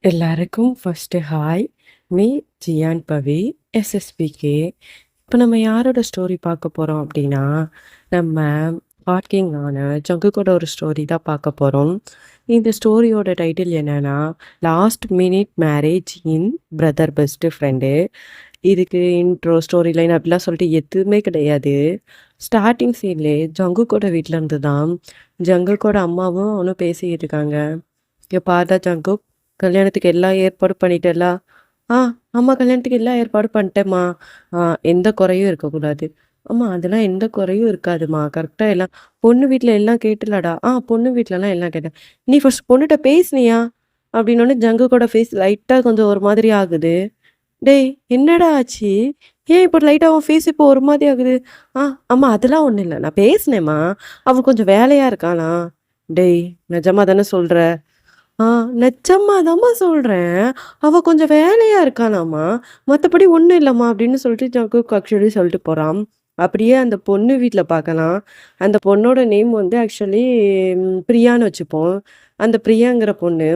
எல்லாருக்கும் first hi. Me Ziyan பவி, எஸ்எஸ்பிகே. இப்போ நம்ம யாரோட ஸ்டோரி பார்க்க போறோம் அப்படின்னா, நம்ம ஹாட்கிங்கான ஜங்குக்கோட ஒரு ஸ்டோரி தான் பார்க்க போறோம். இந்த ஸ்டோரியோட டைட்டில் என்னன்னா, last minute marriage in brother best friend. இதுக்கு இன்ட்ரோ, ஸ்டோரி லைன் அப்படிலாம் சொல்லிட்டு எதுவுமே கிடையாது. ஸ்டார்ட்டிங் சீன்லேயே ஜங்குக்கோட வீட்ல இருந்து தான் ஜங்குக்கோட அம்மாவும் அவனும் பேசிக்கிட்டு இருக்காங்க. "இங்க பாருடா ஜங்குக், கல்யாணத்துக்கு எல்லா ஏற்பாடும் பண்ணிட்டேல்ல?" "ஆ, ஆமா, கல்யாணத்துக்கு எல்லா ஏற்பாடும் பண்ணிட்டேம்மா. எந்த குறையும் இருக்கக்கூடாது." "ஆமா, அதெல்லாம் எந்த குறையும் இருக்காதும்மா. கரெக்டா எல்லாம் பொண்ணு வீட்ல எல்லாம் கேட்டலடா?" பொண்ணு வீட்லலாம் எல்லாம் கேட்டேன்." நீ ஃபர்ஸ்ட் பொண்ணுட்ட பேசினியா?" அப்படின்னோனே ஜங்குக்கோட ஃபேஸ் லைட்டா கொஞ்சம் ஒரு மாதிரி ஆகுது. "டேய், என்னடா ஆச்சு? ஏன் இப்போ லைட்டா உன் ஃபேஸ் இப்போ ஒரு மாதிரி ஆகுது?" "ஆ, ஆமா, அதெல்லாம் ஒண்ணும் இல்ல. நான் பேசினேன்ம்மா. அவன் கொஞ்சம் வேலையா இருக்கானா." "டேய், நிஜமா தானே சொல்ற?" "ஆ, நிஜமா தாம்மா சொல்றேன். அவ கொஞ்சம் வேலையா இருக்காளாம்மா. மத்தபடி ஒண்ணும் இல்லம்மா" அப்படின்னு சொல்லிட்டு ஜங்குக் ஆக்சுவலி சொல்லிட்டு போறான். அப்படியே அந்த பொண்ணு வீட்ல பார்க்கலாம். அந்த பொண்ணோட நேம் வந்து ஆக்சுவலி பிரியான்னு வச்சுப்போம். அந்த பிரியாங்கிற பொண்ணு,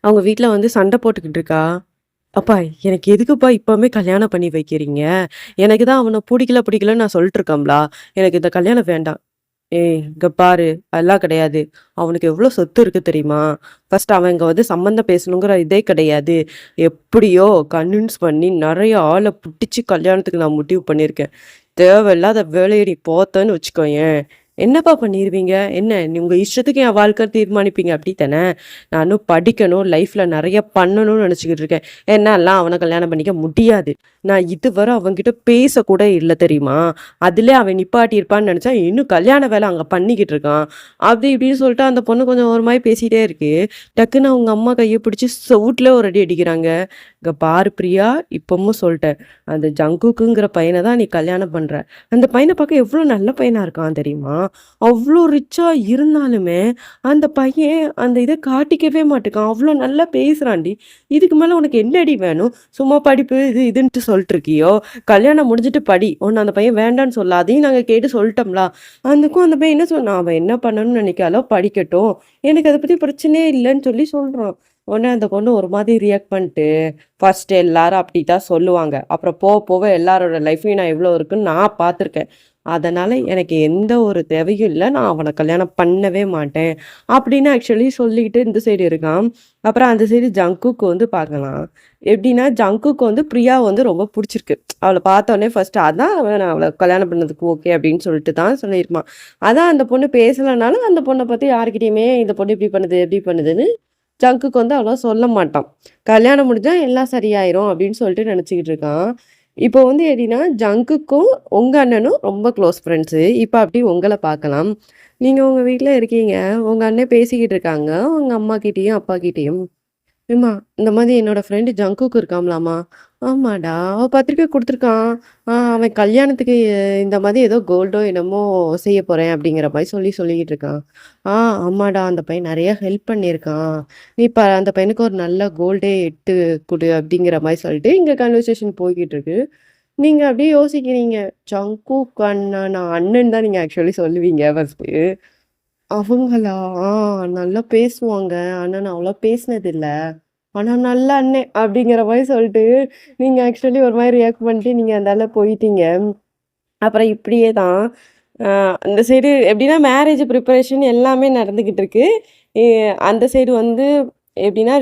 அவங்க வீட்ல வந்து சண்டை போட்டுக்கிட்டு இருக்கா. "அப்பா, எனக்கு எதுக்குப்பா இப்பவுமே கல்யாணம் பண்ணி வைக்கிறீங்க? எனக்கு தான் அவன புடிக்கலன்னு நான் சொல்லிட்டு இருக்கேன்ல. எனக்கு இந்த கல்யாணம் வேண்டாம்." "ஏய், இங்க பாரு, அதெல்லாம் கிடையாது. அவனுக்கு எவ்ளோ சொத்து இருக்கு தெரியுமா? ஃபர்ஸ்ட் அவன் இங்க வந்து சம்மந்தம் பேசணுங்கிற இதே கிடையாது. எப்படியோ கன்வின்ஸ் பண்ணி நெறைய ஆள புடிச்சு கல்யாணத்துக்கு நான் முடிவு பண்ணியிருக்கேன். தேவையில்லாத வேலைய நீ பார்த்தன்னு வச்சுக்கோயேன், என்னப்பா பண்ணிருவீங்க? என்ன உங்க இஷ்டத்துக்கு என் வாழ்க்கை தீர்மானிப்பீங்க அப்படித்தானே? நானும் படிக்கணும், லைஃப்ல நெறைய பண்ணணும்னு நெனச்சுக்கிட்டு இருக்கேன். என்னால்லாம் அவன கல்யாணம் பண்ணிக்க முடியாது. நான் இதுவரை அவன்கிட்ட பேசக்கூட இல்ல தெரியுமா? அதிலே அவன் நிப்பாட்டியிருப்பான்னு நெனச்சா, இன்னும் கல்யாண வேலை அங்க பண்ணிக்கிட்டு இருக்கான்." அப்படி இப்படின்னு சொல்லிட்டு அந்த பொண்ணு கொஞ்சம் ஒரு மாரி பேசிட்டே இருக்கு. டக்குன்னு அவங்க அம்மா கைய பிடிச்சு செவுட்டுல ஒரு அடி அடிக்கிறாங்க. "இங்க பாரு பிரியா, இப்பவும் சொல்ட்டேன். அந்த ஜங்குக்குங்கிற பையன தான் நீ கல்யாணம் பண்ற. அந்த பையன பார்க்க எவ்ளோ நல்ல பையனா இருக்கான் தெரியுமா? அவ்ளோ ரிச்சா இருந்தாலுமே, அந்த பையன் அந்த இத காட்டிக்கவே மாட்டுக்கான். அவ்ளோ நல்லா பேசுறான்டி. இதுக்கு மேல உனக்கு என்னடி வேணும்? சும்மா படிப்பு இது இதுன்ட்டு சொல்லிட்டு இருக்கியோ? கல்யாணம் முடிஞ்சுட்டு படி. உன்ன அந்த பையன் வேண்டான்னு சொல்லல. அதையும் நாங்க கேட்டு சொல்ட்டோம்ல." அதுக்கும் அந்த பையன் என்ன சொன்னான், "அவன் என்ன பண்ணணும்னு நெனைக்கிறாளோ படிக்கட்டும். எனக்கு அத பத்தி பிரச்சனையே இல்லன்னு" சொல்லி சொல்றான். உடனே அந்த பொண்ணு ஒரு மாதிரி ரியாக்ட் பண்ணிட்டு, "ஃபர்ஸ்ட்டு எல்லாரும் அப்படித்தான் சொல்லுவாங்க. அப்புறம் போக போக எல்லாரோட லைஃப்லயும் நான் எவ்வளோ இருக்குன்னு நான் பார்த்துருக்கேன். அதனால எனக்கு எந்த ஒரு தேவையும் இல்ல. நான் அவன கல்யாணம் பண்ணவே மாட்டேன்." அப்படின்னு ஆக்சுவலி சொல்லிட்டு இந்த சைடு இருக்கான். அப்புறம் அந்த சைடு ஜங்குக்கு வந்து பார்க்கலாம். எப்படின்னா, ஜங்குக்கு வந்து பிரியா வந்து ரொம்ப புடிச்சிருக்கு. அவள பார்த்தோனே ஃபர்ஸ்ட்டு அதான் அவன் அவள கல்யாணம் பண்ணதுக்கு ஓகே அப்படின்னு சொல்லிட்டு தான் சொல்லியிருப்பான். அதான் அந்த பொண்ணு பேசலனாலும் அந்த பொண்ண பத்தி யார்கிட்டயுமே இந்த பொண்ணு இப்படி பண்ணுது, எப்படி பண்ணுதுன்னு ஜங்குக்கு வந்து அவ்வளவா சொல்ல மாட்டான். கல்யாணம் முடிஞ்சா எல்லாம் சரியாயிரும் அப்படின்னு சொல்லிட்டு நெனச்சுக்கிட்டு இருக்கான். இப்போ வந்து எப்படின்னா, ஜங்குக்கும் உங்க அண்ணனும் ரொம்ப க்ளோஸ் ஃப்ரெண்ட்ஸு. இப்ப அப்படி உங்கள பார்க்கலாம். நீங்க உங்க வீட்ல இருக்கீங்க. உங்க அண்ணன் பேசிக்கிட்டு இருக்காங்க. உங்க அம்மாகிட்டயும், அப்பாகிட்டயும். "ஏம்மா, இந்த மாதிரி என்னோட ஃப்ரெண்டு ஜங்குக்கு இருக்காம்லாம்மா." "ஆமாடா, அவன் பத்திரிக்கை குடுத்துருக்கான். அவன் கல்யாணத்துக்கு இந்த மாதிரி ஏதோ கோல்டோ என்னமோ செய்ய போறேன்." அப்படிங்கிற மாரி சொல்லிக்கிட்டு இருக்கான். "ஆ, ஆமாடா, அந்த பையன் நெறைய ஹெல்ப் பண்ணியிருக்கான். நீ அந்த பையனுக்கு ஒரு நல்ல கோல்டே எடுத்து குடு." அப்படிங்கிற மாரி சொல்லிட்டு இங்க கன்வர்சேஷன் போய்க்கிட்டு இருக்கு. நீங்க அப்படியே யோசிக்கிறீங்க. ஜங்குக் அண்ணனா? அண்ணன் தான் நீங்க ஆக்சுவலி சொல்லுவீங்க ஃபர்ஸ்ட்டு. அவங்களா? ஆ, நல்லா பேசுவாங்க. ஆனா நான் அவ்வளவா பேசினதில்ல. ஆனா நல்ல அண்ணன் அப்படிங்கிற மாரி சொல்லிட்டு, நீங்க ஆக்சுவலி ஒரு மாரி ரியாக்ட் பண்ணிட்டு நீங்க அந்தால போயிட்டீங்க. அப்புறம் இப்படியே தான் அ அந்த சைடு எப்படின்னா மேரேஜ் ப்ரிப்பரேஷன் எல்லாமே நடந்துகிட்டு இருக்கு. எ அந்த சைடு வந்து எப்படின்னா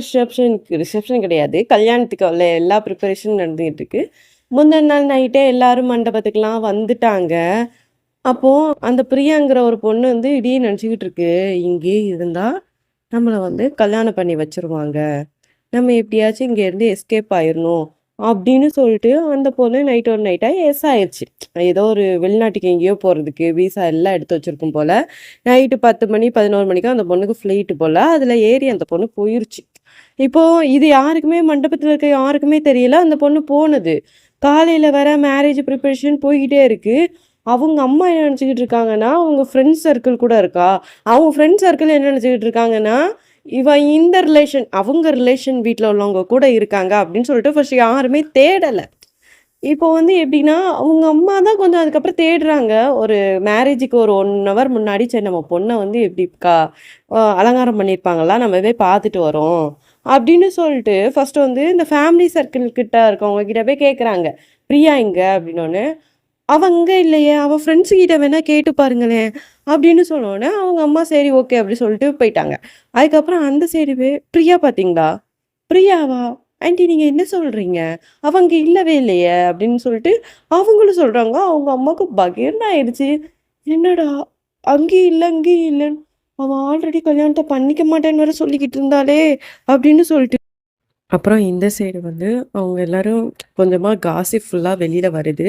ரிசப்ஷன் கிடையாது. கல்யாணத்துக்கு உள்ள எல்லா ப்ரிப்பரேஷனும் நடந்துகிட்டு இருக்கு. முந்தின நாள் நைட்டே எல்லாரும் மண்டபத்துக்குலாம் வந்துட்டாங்க. அப்போ அந்த பிரியாங்கிற ஒரு பொண்ணு வந்து இதையே நினச்சுக்கிட்டு இருக்கு. இங்கேயே இருந்தா நம்மள வந்து கல்யாணம் பண்ணி வச்சுருவாங்க. நம்ம எப்படியாச்சும் இங்கேருந்து எஸ்கேப் ஆயிரணும். அப்படின்னு சொல்லிட்டு அந்த பொண்ணு நைட்டோட நைட்டா எஸ் ஆயிருச்சு. ஏதோ ஒரு வெளிநாட்டுக்கு எங்கேயோ போறதுக்கு விசா எல்லாம் எடுத்து வச்சிருக்கும் போல. நைட்டு 10 மணி, 11 மணிக்கு அந்த பொண்ணுக்கு ஃப்ளைட் போல. அதில ஏறி அந்த பொண்ணு போயிருச்சு. இப்போ இது யாருக்குமே மண்டபத்தில இருக்க யாருக்குமே தெரியல. அந்த பொண்ணு போனது. காலையில வேற மேரேஜ் ப்ரிப்பரேஷன் போய்க்கிட்டே இருக்கு. அவங்க அம்மா என்ன நினச்சுக்கிட்டு இருக்காங்கன்னா, அவங்க ஃப்ரெண்ட்ஸ் சர்க்கிள் கூட இருக்கா. அவங்க ஃப்ரெண்ட்ஸ் சர்க்கிள் என்ன நினச்சுக்கிட்டு இருக்காங்கன்னா, இவ இந்த ரிலேஷன் அவங்க ரிலேஷன் வீட்ல உள்ளவங்க கூட இருக்காங்க அப்படின்னு சொல்லிட்டு ஃபர்ஸ்ட் யாருமே தேடல. இப்போ வந்து எப்படின்னா, அவங்க அம்மா தான் கொஞ்சம் அதுக்கப்புறம் தேடுறாங்க. ஒரு மேரேஜுக்கு ஒரு 1 ஹவர் முன்னாடி, சரி நம்ம பொண்ண வந்து எப்படி அலங்காரம் பண்ணியிருப்பாங்கல்ல, நம்ம போய் பார்த்துட்டு வரோம். அப்படின்னு சொல்லிட்டு ஃபர்ஸ்ட்டு வந்து இந்த ஃபேமிலி சர்க்கிள் கிட்ட இருக்கவங்க கிட்ட போய் கேட்குறாங்க. "பிரியா எங்க?" அப்படின்னோனே, "அவ அங்க இல்லையே! அவ ஃப்ரெண்ட்ஸ் கிட்ட வேணா கேட்டு பாருங்களேன்." அப்படின்னு சொன்னோனே, அவங்க அம்மா சரி ஓகே அப்படி சொல்லிட்டு போயிட்டாங்க. அதுக்கப்புறம் அந்த சைடு "பிரியா பார்த்தீங்களா? பிரியாவா? ஆன்டி நீங்க என்ன சொல்றீங்க? அவ அங்க இல்லவே இல்லையே!" அப்படின்னு சொல்லிட்டு அவங்களும் சொல்றாங்க. அவங்க அம்மாவுக்கு பகீர்னு ஆயிடுச்சு. என்னடா! அங்கேயும் இல்ல, இங்கேயும் இல்லன்னு. அவ ஆல்ரெடி கல்யாணத்த பண்ணிக்க மாட்டேன்னு வேற சொல்லிக்கிட்டு இருந்தாளே! அப்படின்னு சொல்லிட்டு. அப்புறம் இந்த சைடு வந்து அவங்க எல்லாரும் கொஞ்சமா காசிப் ஃபுல்லா வெளியில வருது.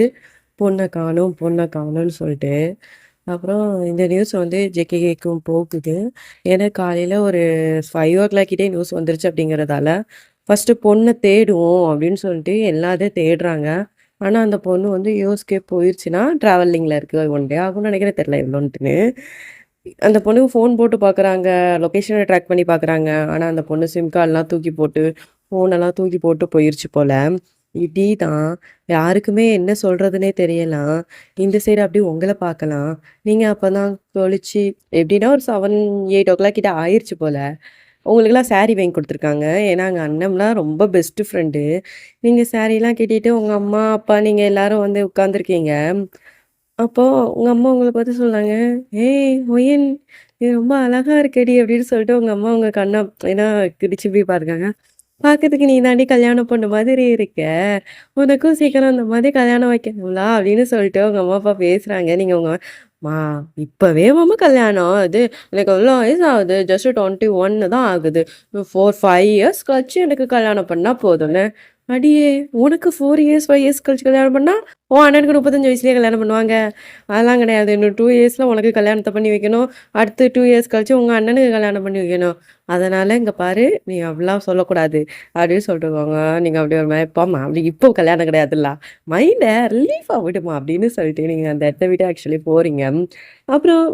பொண்ண காணோம்னு சொல்லிட்டு. அப்புறம் இந்த நியூஸ் வந்து ஜேகேக்கும் போகுது. ஏன்னா காலையில ஒரு 5:00 கிட்டே நியூஸ் வந்துருச்சு அப்படிங்கிறதால, ஃபர்ஸ்ட்டு பொண்ண தேடுவோம் அப்படின்னு சொல்லிட்டு எல்லாரும் தேடுறாங்க. ஆனா அந்த பொண்ணு வந்து யுஎஸ்கே போயிருச்சுன்னா, ட்ராவலிங்ல இருக்கு. 1 டே ஆகும்னு நினைக்கிறேன் தெரியல எவ்வளோன்ட்டுன்னு. அந்த பொண்ணுக்கு ஃபோன் போட்டு பார்க்குறாங்க. லொகேஷன ட்ராக் பண்ணி பார்க்குறாங்க. ஆனா அந்த பொண்ணு சிம் கார்ட்லாம் தூக்கி போட்டு, ஃபோனெல்லாம் தூக்கி போட்டு போயிருச்சு போல. இப்படி தான் யாருக்குமே என்ன சொல்றதுன்னே தெரியலாம். இந்த சைடு அப்படியே உங்கள பார்க்கலாம். நீங்க அப்பதான் கழிச்சு எப்படின்னா ஒரு 7, 8:00 கிட்ட ஆயிருச்சு போல. உங்களுக்கெல்லாம் சாரி வாங்கி குடுத்துருக்காங்க. ஏன்னா எங்க அண்ணன்லாம் ரொம்ப பெஸ்ட் ஃப்ரெண்டு. நீங்க சாரிலாம் கட்டிட்டு உங்க அம்மா, அப்பா நீங்க எல்லாரும் வந்து உட்காந்துருக்கீங்க. அப்போ உங்க அம்மா உங்கள பார்த்து சொன்னாங்க, "ஏய் ஒயன் நீ ரொம்ப அழகா இருக்கடி" அப்படின்னு சொல்லிட்டு உங்க அம்மா உங்க கண்ண ஏன்னா கிடிச்சு போய் பார்த்துருக்காங்க. "பார்க்கறதுக்கு நீ தாண்டி கல்யாணம் பொண்ணு மாதிரி இருக்க. உனக்கும் சீக்கிரம் இந்த மாதிரி கல்யாணம் வைக்கணும்ல" அப்படின்னு சொல்லிட்டு உங்க அம்மா, அப்பா பேசுறாங்க. நீங்க உங்க "ம்மா இப்பவேவாம்மா கல்யாணம்? இது எனக்கு எவ்வளோ வயசு ஆகுது? ஜஸ்ட் 21 தான் ஆகுது. 4, 5 இயர்ஸ் கழிச்சு எனக்கு கல்யாணம் பண்ணா போதும்னு." அடியே! உனக்கு 4 இயர்ஸ், 5 இயர்ஸ் கழிச்சு கல்யாணம் பண்ணா, உன் அண்ணனுக்கு 35 வயசுலயே கல்யாணம் பண்ணுவாங்க. அதெல்லாம் கிடையாது. இன்னும் 2 இயர்ஸ்ல உனக்கு கல்யாணத்த பண்ணி வைக்கணும். அடுத்து 2 இயர்ஸ் கழிச்சு உங்க அண்ணனுக்கு கல்யாணம் பண்ணி வைக்கணும். அதனால இங்க பாரு, நீ அப்படிலாம் சொல்லக்கூடாது. அப்படின்னு சொல்லிட்டுருக்காங்க. நீங்க அப்படியே ஒரு மாரி போம்மா அப்படி இப்போ கல்யாணம் கிடையாதுல்ல. மைண்ட ரிலீஃபா விடுமா அப்படின்னு சொல்லிட்டு நீங்க அந்த இடத்த விட்டு ஆக்சுவலி போறீங்க. அப்புறம்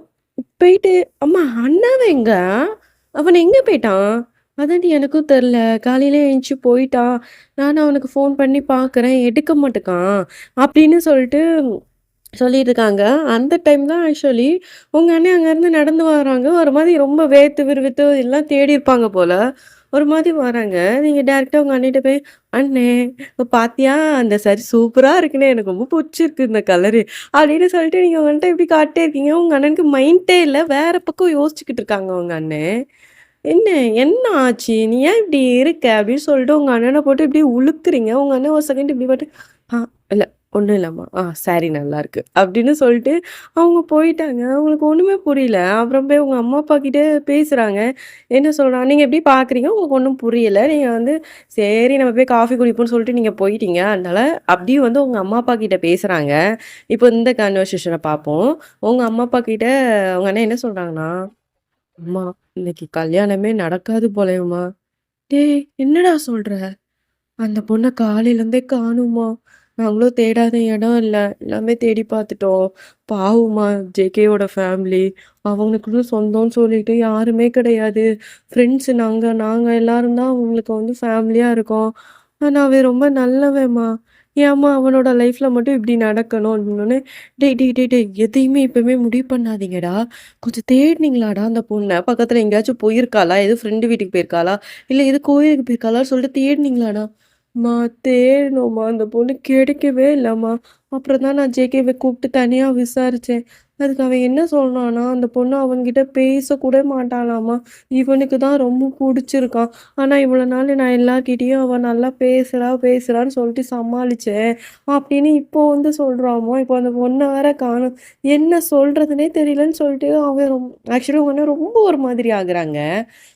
போயிட்டு, அம்மா அண்ணாவ எங்க? அவன் எங்க போயிட்டான்? அதான்டி எனக்கும் தெர்ல. காலையில எந்திச்சு போயிட்டான். நானும் அவனுக்கு ஃபோன் பண்ணி பார்க்குறேன். எடுக்க மாட்டுக்கான். அப்படின்னு சொல்லிட்டு சொல்லிட்டு இருக்காங்க. அந்த டைம் தான் ஆக்சுவலி உங்க அண்ணன் அங்கேருந்து நடந்து வராங்க. ஒரு மாரி ரொம்ப வேர்த்து விறுவித்து எல்லாம் தேடியிருப்பாங்க போல. ஒரு மாதிரி வராங்க. நீங்க டைரக்ட்டா உங்க அண்ணிட்ட போய், "அண்ணே இப்ப பாத்தியா அந்த சாரி சூப்பரா இருக்குண்ணே. எனக்கு ரொம்ப புடிச்சிருக்கு இந்த கலரு." அப்படின்னு சொல்லிட்டு நீங்க அவன்ட்ட இப்படி காட்டிட்டே இருக்கீங்க. உங்க அண்ணனுக்கு மைண்டே இல்ல. வேற பக்கம் யோசிச்சுக்கிட்டு இருக்காங்க உங்க அண்ணன். "என்ன என்ன ஆச்சு? நீ ஏன் இப்படி இருக்க?" அப்படின்னு சொல்லிட்டு உங்க அண்ணன போட்டு இப்படி உலுக்குறீங்க. உங்க அண்ணன் ஒரு செகண்ட் இப்படி பாத்து, "ஆ இல்ல ஒண்ணும் இல்லம்மா. சாரி நல்லாருக்கு." அப்படின்னு சொல்லிட்டு அவங்க போயிட்டாங்க. அவங்களுக்கு ஒண்ணுமே புரியல. அப்புறம் போய் உங்க அம்மா, அப்பா கிட்ட பேசுறாங்க. என்ன சொல்றாங்க, "நீங்க எப்படி பார்க்குறீங்க? உங்களுக்கு ஒண்ணும் புரியல. நீங்க வந்து சரி நம்ம போய் காஃபி குடிப்போம்ன்னு சொல்லிட்டு நீங்க போயிட்டீங்க. அதனால" அப்படியும் வந்து உங்க அம்மா, அப்பா கிட்ட பேசுறாங்க. இப்போ இந்த கன்வர்சேஷன பார்ப்போம். உங்க அம்மா, அப்பா கிட்ட உங்க அண்ணன் என்ன சொல்றாங்கன்னா, "அம்மா இன்னைக்கு கல்யாணமே நடக்காது போலயேம்மா." "டேய் என்னடா சொல்ற? அந்த பொண்ண காலையிலேருந்தே காணோம்மா. நாங்களும் தேடாத இடம் இல்ல. எல்லாமே தேடி பார்த்துட்டோம். பாவம்மா ஜேகேயோட ஃபேமிலி. அவங்களுக்குன்னு சொந்தம்னு சொல்லிட்டு யாருமே கிடையாது. ஃப்ரெண்ட்ஸ் நாங்க நாங்க எல்லாரும் தான் அவங்களுக்கு வந்து ஃபேமிலியா இருக்கோம். ஆனா அவன் ரொம்ப நல்லவன்ம்மா. ஏம்மா அவனோட லைஃப்ல மட்டும் இப்படி நடக்கணும்?" அப்படின்னோனே, "டேய் டேய் டேய் டேய் எதையுமே இப்பவே முடிவு பண்ணாதீங்கடா. கொஞ்சம் தேடுனீங்களாடா அந்த பொண்ண? பக்கத்துல எங்கேயாச்சும் போயிருக்காளா? எதுவும் ஃப்ரெண்டு வீட்டுக்கு போயிருக்காளா? இல்ல எது கோயிலுக்கு போயிருக்காளான்னு சொல்லிட்டு தேடுனீங்களாடா?" "ம்மா தேடுனோம்மா. அந்த பொண்ணு கிடைக்கவே இல்லம்மா. அப்புறம் தான் நான் ஜேகேவ கூப்பிட்டு தனியா விசாரிச்சேன். அதுக்கு அவன் என்ன சொன்னான்னா, அந்த பொண்ணு அவன்கிட்ட பேசக்கூட மாட்டாளாம்மா. இவனுக்கு தான் ரொம்ப புடிச்சிருக்காம். ஆனா இவ்வளோ நாள் நான் எல்லார்கிட்டயும் அவ நல்லா பேசுறா, பேசுறான்னு சொல்லிட்டு சமாளிச்சேன்." அப்படின்னு இப்போ வந்து சொல்றாம்மா. இப்போ அந்த பொண்ண வேற காணோம். என்ன சொல்றதுன்னே தெரியலன்னு சொல்லிட்டு அவன் ஆக்சுவலி உங்க அண்ணன் ரொம்ப ஒரு மாதிரி ஆகுறாங்க.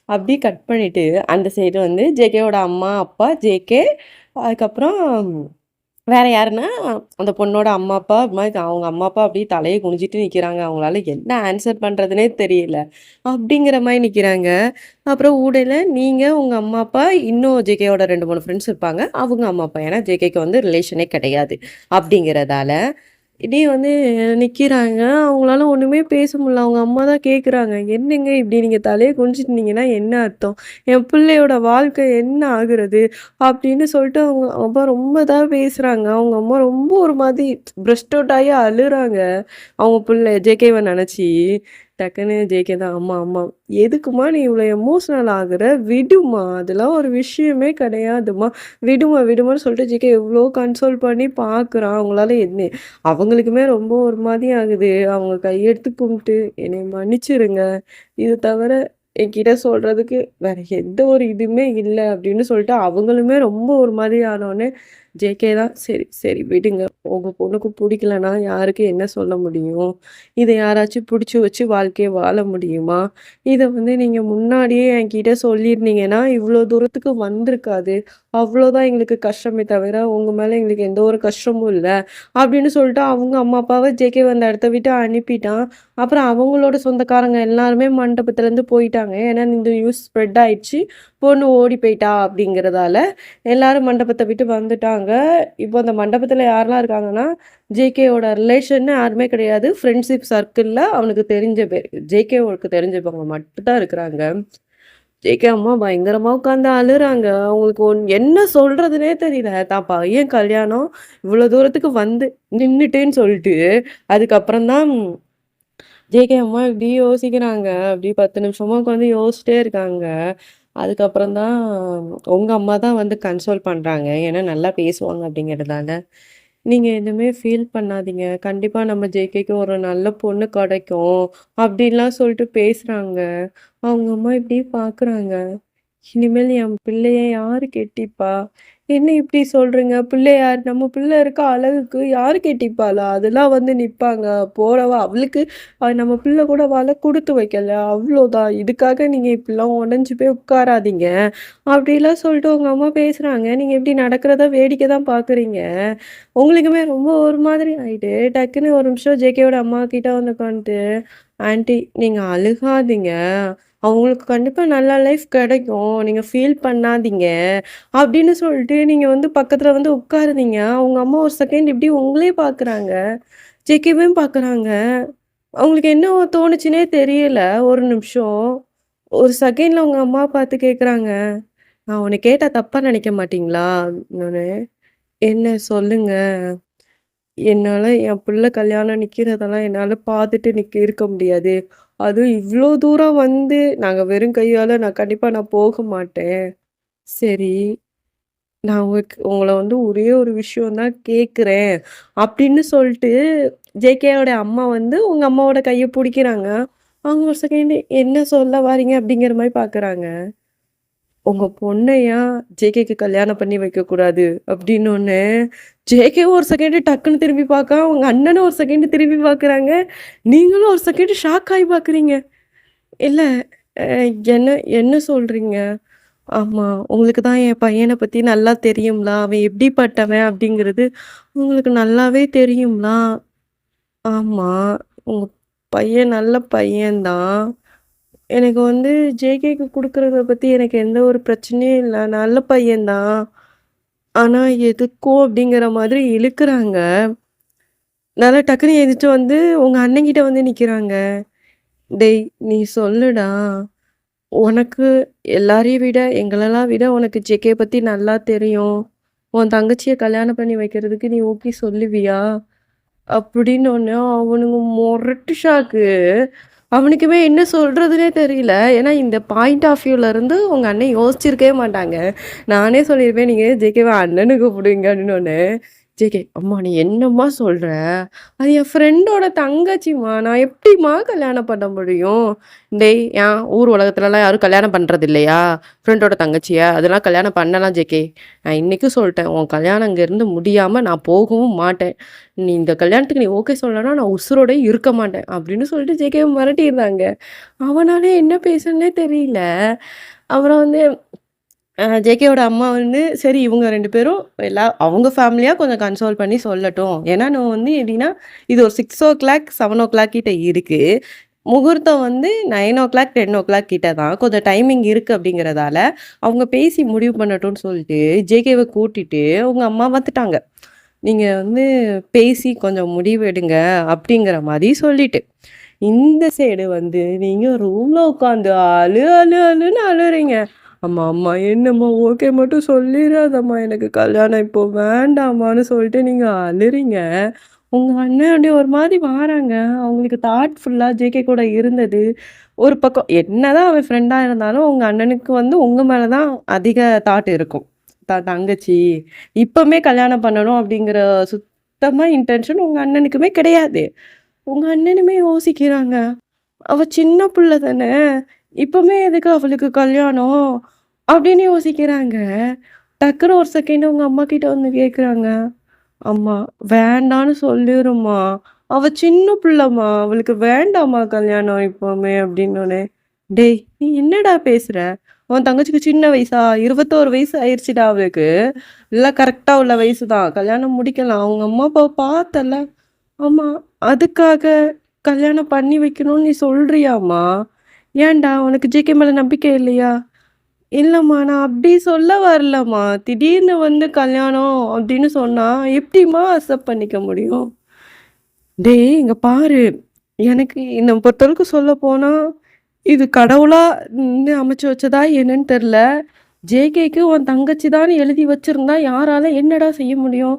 அப்படியே கட் பண்ணிட்டு, அந்த சைடு வந்து ஜேகேவோட அம்மா, அப்பா, ஜேகே அதுக்கப்புறம் வேற யாருன்னா, அந்த பொண்ணோட அம்மா, அப்பா அது மாரி அவங்க அம்மா, அப்பா அப்படியே தலைய குனிஞ்சுட்டு நிக்கிறாங்க. அவங்களால என்ன ஆன்சர் பண்றதுன்னே தெரியல. அப்படிங்கிற மாரி நிக்கிறாங்க. அப்புறம் ஊடையில நீங்க, உங்க அம்மா, அப்பா, இன்னும் ஜேகேயோட 2, 3 ஃப்ரெண்ட்ஸ் இருப்பாங்க. அவங்க அம்மா, அப்பா. ஏன்னா ஜேகேக்கு வந்து ரிலேஷனே கிடையாது. அப்படிங்கிறதால. இப்படி வந்து நிக்கிறாங்க. அவங்களால ஒண்ணுமே பேச முடியல. அவங்க அம்மா தான் கேட்குறாங்க, "என்னங்க இப்படி நீங்க தலைய குனிஞ்சுட்டு என்ன அர்த்தம்? என் பிள்ளையோட வாழ்க்கை என்ன ஆகுறது?" அப்படின்னு சொல்லிட்டு அவங்க அப்பா ரொம்ப இதா பேசுறாங்க. அவங்க அம்மா ரொம்ப ஒரு மாதிரி பிரஸ்ட் அவுட் ஆயி அழுறாங்க. அவங்க பிள்ளை ஜேகேவ நெனச்சு. டக்குன்னு ஜேகே தான், "ஆமா, ஆமா. எதுக்கும்மா நீ இவ்வளோ எமோஷனல் ஆகுற? விடும்மா. அதெல்லாம் ஒரு விஷயமே கிடையாதும்மா. விடும்மா, விடும்மான்னு" சொல்லிட்டு ஜேகே எவ்வளோ கன்சோல் பண்ணி பார்க்குறான். அவங்களால என்ன அவங்களுக்குமே ரொம்ப ஒரு மாரி ஆகுது. அவங்க கையெடுத்து கும்பிட்டு, "என்னைய மன்னிச்சிருங்க. இது தவிர என்கிட்ட சொல்றதுக்கு வேற எந்த ஒரு இதுவுமே இல்ல." அப்படின்னு சொல்லிட்டு அவங்களுமே ரொம்ப ஒரு மாதிரி ஆனோனே, ஜேகே தான், "சரி, சரி விடுங்க. உங்க பொண்ணுக்கு புடிக்கலன்னா யாருக்கு என்ன சொல்ல முடியும்? இத யாராச்சும் புடிச்சு வச்சு வாழ்க்கைய வாழ முடியுமா? இத வந்து நீங்க முன்னாடியே என்கிட்ட சொல்லியிருந்தீங்கன்னா, இவ்ளோ தூரத்துக்கு வந்திருக்காது. அவ்ளோதான் எங்களுக்கு கஷ்டமே தவிர, உங்க மேல எங்களுக்கு எந்த ஒரு கஷ்டமும் இல்ல." அப்படின்னு சொல்லிட்டு அவங்க அம்மா, அப்பாவ ஜேகே அந்த இடத்த விட்டு அனுப்பிட்டான். அப்புறம் அவங்களோட சொந்தக்காரங்க எல்லாருமே மண்டபத்துலேருந்து போயிட்டாங்க. ஏன்னா இந்த நியூஸ் ஸ்ப்ரெட் ஆயிடுச்சு. பொண்ணு ஓடி போயிட்டா அப்படிங்கிறதால, எல்லாரும் மண்டபத்த விட்டு வந்துட்டாங்க. இப்போ அந்த மண்டபத்துல யாரெல்லாம் இருக்காங்கன்னா, ஜேகேவோட ரிலேஷன்னு யாருமே கிடையாது. ஃப்ரெண்ட்ஷிப் சர்க்கிள்ல அவனுக்கு தெரிஞ்ச பேர். ஜேகேவோக்கு தெரிஞ்சவங்க மட்டும் தான் இருக்கிறாங்க. ஜேகே அம்மா பயங்கரமா உட்காந்து அழுறாங்க. அவங்களுக்கு என்ன சொல்றதுன்னே தெரியல. தான் பையன் கல்யாணம் இவ்வளோ தூரத்துக்கு வந்து நின்னுட்டேன்னு சொல்லிட்டு, அதுக்கப்புறம் தான் ஜேகே அம்மா இப்படி யோசிக்கிறாங்க. அப்படி 10 நிமிஷமா உட்காந்து யோசிச்சிட்டே இருக்காங்க. அதுக்கப்புறம் தான் உங்க அம்மா தான் வந்து கன்சோல் பண்றாங்க. ஏன்னா நல்லா பேசுவாங்க அப்படிங்கிறதால. "நீங்க எதுவுமே ஃபீல் பண்ணாதீங்க. கண்டிப்பா நம்ம ஜேகேக்கு ஒரு நல்ல பொண்ணு கிடைக்கும்." அப்படின்லாம் சொல்லிட்டு பேசுறாங்க. அவங்க அம்மா இப்படி பார்க்குறாங்க. இனிமேல் என் பிள்ளைய யாரு கெட்டிப்பா? என்ன இப்படி சொல்றீங்க? பிள்ளை யார்? நம்ம பிள்ளை இருக்க அழகுக்கு யாரு கெட்டிப்பாளா? அதெல்லாம் வந்து நிப்பாங்க. போறவ அவளுக்கு நம்ம பிள்ளை கூட வாழ குடுத்து வைக்கல. அவ்ளோதான். இதுக்காக நீங்க இப்படிலாம் உடைஞ்சு போய் உட்காராதீங்க. அப்படிலாம் சொல்லிட்டு உங்க அம்மா பேசுறாங்க. நீங்க இப்படி நடக்கிறத வேடிக்கை தான் பார்க்குறீங்க. உங்களுக்குமே ரொம்ப ஒரு மாதிரி ஆயிட்டு, டக்குன்னு ஒரு நிமிஷம் ஜேகேவோட அம்மா கிட்ட வந்து உட்காந்துட்டு, "ஆன்ட்டி நீங்க அழுகாதீங்க. அவங்களுக்கு கண்டிப்பா நல்ல லைஃப் கிடைக்கும். நீங்க ஃபீல் பண்ணாதீங்க." அப்படின்னு சொல்லிட்டு நீங்க வந்து பக்கத்துல வந்து உட்காருதீங்க. அவங்க அம்மா ஒரு செகண்ட் இப்படி உங்களே பார்க்குறாங்க. ஜேகேவையும் பார்க்குறாங்க. அவங்களுக்கு என்ன தோணுச்சுன்னே தெரியல ஒரு நிமிஷம். ஒரு செகண்ட்ல உங்க அம்மா பார்த்து கேட்குறாங்க, "நான் ஒண்ணு கேட்டா தப்பா நினைக்க மாட்டீங்களா?" நானு, "என்ன சொல்லுங்க." என்னால என் புள்ள கல்யாணம் நிக்கிறதெல்லாம் என்னால பார்த்துட்டு இருக்க முடியாது. அதுவும் இவ்ளோ தூரம் வந்து நாங்க வெறும் கையால நான் கண்டிப்பா போக மாட்டேன். சரி, நான் உங்கள வந்து ஒரே ஒரு விஷயம் தான் கேட்கிறேன். அப்படின்னு சொல்லிட்டு ஜேகேயோட அம்மா வந்து உங்க அம்மாவோட கைய புடிக்கிறாங்க. அவங்க ஒரு செகண்ட் என்ன சொல்ல வாரீங்க அப்படிங்கிற மாரி பார்க்குறாங்க. உங்க பொண்ணையா ஜேகேக்கு கல்யாணம் பண்ணி வைக்கக்கூடாது அப்டின்னோனே, ஜேகே ஒரு செகண்ட் டக்குன்னு திரும்பி பார்க்கான். உங்க அண்ணனும் ஒரு செகண்ட் திரும்பி பார்க்குறாங்க. நீங்களும் ஒரு செகண்ட் ஷாக் ஆயி பார்க்குறீங்க. இல்ல அ என்ன என்ன சொல்றீங்க? ஆமா, உங்களுக்கு தான் என் பையன பத்தி நல்லா தெரியும்ல. அவன் எப்படிப்பட்டவன் அப்படிங்கிறது உங்களுக்கு நல்லாவே தெரியும்ல. ஆமா, உங்க பையன் நல்ல பையன் தான். எனக்கு வந்து ஜேகேக்கு குடுக்குறத பத்தி எனக்கு எந்த ஒரு பிரச்சனையும் இல்ல. நல்ல பையன் தான். ஆனா எதுக்கோ அப்படிங்கிற மாதிரி இழுக்குறாங்க. நல்லா டக்குன்னு எந்திரிச்சு வந்து உங்க அண்ணங்கிட்ட வந்து நிக்கிறாங்க. "டேய் நீ சொல்லுடா. உனக்கு எல்லாரையும் விட எங்களெல்லாம் விட உனக்கு ஜேகே பத்தி நல்லா தெரியும். உன் தங்கச்சிய கல்யாணம் பண்ணி வைக்கிறதுக்கு நீ ஓகே சொல்லுவியா?" அப்படின்னோனே அவனுங்க மொரட்டு ஷாக்கு. அவனுக்குமே என்ன சொல்றதுன்னே தெரியல. ஏன்னா இந்த பாயிண்ட் ஆஃப் வியூல இருந்து உங்க அண்ணன் யோசிச்சிருக்கவே மாட்டாங்க. நானே சொல்லியிருப்பேன், "நீங்க ஜேகேவ அண்ணன்னு கூப்பிடுங்க" அப்படின்னோனே, ஜேகே, "அம்மா நீ என்னம்மா சொல்ற? அது என் ஃப்ரெண்டோட தங்கச்சிம்மா. நான் எப்படிம்மா கல்யாணம் பண்ண முடியும்?" "டேய் ஏன் ஊர் உலகத்துலலாம் யாரும் கல்யாணம் பண்றது இல்லையா? ஃப்ரெண்டோட தங்கச்சிய? அதெல்லாம் கல்யாணம் பண்ணலாம் ஜேகே. நான் இன்னைக்கும் சொல்லிட்டேன், உன் கல்யாணம் இங்கேருந்து முடியாம நான் போகவும் மாட்டேன். நீ இந்த கல்யாணத்துக்கு நீ ஓகே சொல்லலன்னா நான் உசுரோடயே இருக்க மாட்டேன்." அப்படின்னு சொல்லிட்டு ஜேகேவ மிரட்டியிருந்தாங்க. அவனால என்ன பேசணுன்னே தெரியல. அப்புறம் வந்து ஜேகேவோட அம்மா வந்து, சரி இவங்க 2 பேரும் அவங்க ஃபேமிலியா கொஞ்சம் கன்சோல் பண்ணி சொல்லட்டும். ஏன்னா நான் வந்து எப்படின்னா, இது ஒரு 6:00 7:00 கிட்ட இருக்கு. முகூர்த்தம் வந்து 9:00 10:00 கிட்ட தான். கொஞ்சம் டைமிங் இருக்கு அப்படிங்கிறதால, அவங்க பேசி முடிவு பண்ணட்டும்னு சொல்லிட்டு, ஜேகேவ கூட்டிட்டு உங்க அம்மா வந்துட்டாங்க. நீங்க வந்து பேசி கொஞ்சம் முடிவெடுங்க அப்படிங்கிற மாரி சொல்லிட்டு. இந்த சைடு வந்து நீங்க ரூம்ல உட்காந்து அழுன்னு அழுறீங்க. "அம்மா, அம்மா என்னம்மா ஓகே மட்டும் சொல்லிறாதம்மா. எனக்கு கல்யாணம் இப்போ வேண்டாம்மான்னு" சொல்லிட்டு நீங்க அழுறீங்க. உங்க அண்ணன் அப்படியே ஒரு மாதிரி மாறாங்க. அவங்களுக்கு தாட்ஃபுல்லா ஜேகே கூட இருந்தது. ஒரு பக்கம் என்னதான் அவன் ஃப்ரெண்டா இருந்தாலும், உங்க அண்ணனுக்கு வந்து உங்க மேல தான் அதிக தாட் இருக்கும். தங்கச்சி இப்பமே கல்யாணம் பண்ணணும் அப்படிங்கிற சுத்தமா இன்டென்ஷன் உங்க அண்ணனுக்குமே கிடையாது. உங்க அண்ணனுமே யோசிக்கிறாங்க. அவ சின்ன புள்ள தானே! இப்பமே எதுக்கு அவளுக்கு கல்யாணம்? அப்படின்னு யோசிக்கிறாங்க. டக்குனு ஒரு செகண்ட் உங்க அம்மாகிட்ட வந்து கேட்குறாங்க. அம்மா வேண்டான்னு சொல்லிரும்மா. அவ சின்ன பிள்ளம்மா. அவளுக்கு வேண்டாம்மா கல்யாணம் இப்பவுமே அப்டின்னோனே, டேய்! நீ என்னடா பேசுற? உன் தங்கச்சிக்கு சின்ன வயசா? 21 வயசு ஆயிருச்சுடா அவளுக்கு. எல்லாம் கரெக்ட்டா உள்ள வயசு தான். கல்யாணம் முடிக்கலாம். அவங்க அம்மா அப்பாவ பார்த்தல்ல? ஆமா. அதுக்காக கல்யாணம் பண்ணி வைக்கணும்னு நீ சொல்றியாம்மா? ஏன்டா உனக்கு ஜேகே மேல நம்பிக்கை இல்லையா? இல்லம்மா. நான் அப்படி சொல்ல வரலம்மா. திடீர்னு வந்து கல்யாணம் அப்படின்னு சொன்னா, எப்படிம்மா அக்செப்ட் பண்ணிக்க முடியும்? டேய் இங்க பாரு. எனக்கு என்ன பொறுத்தவரைக்கும் சொல்லப்போனா, இது கடவுளா அமைச்சு வச்சதா என்னன்னு தெரியல. ஜேகேக்கு உன் தங்கச்சி தான்னு எழுதி வச்சிருந்தா, யாரால என்னடா செய்ய முடியும்?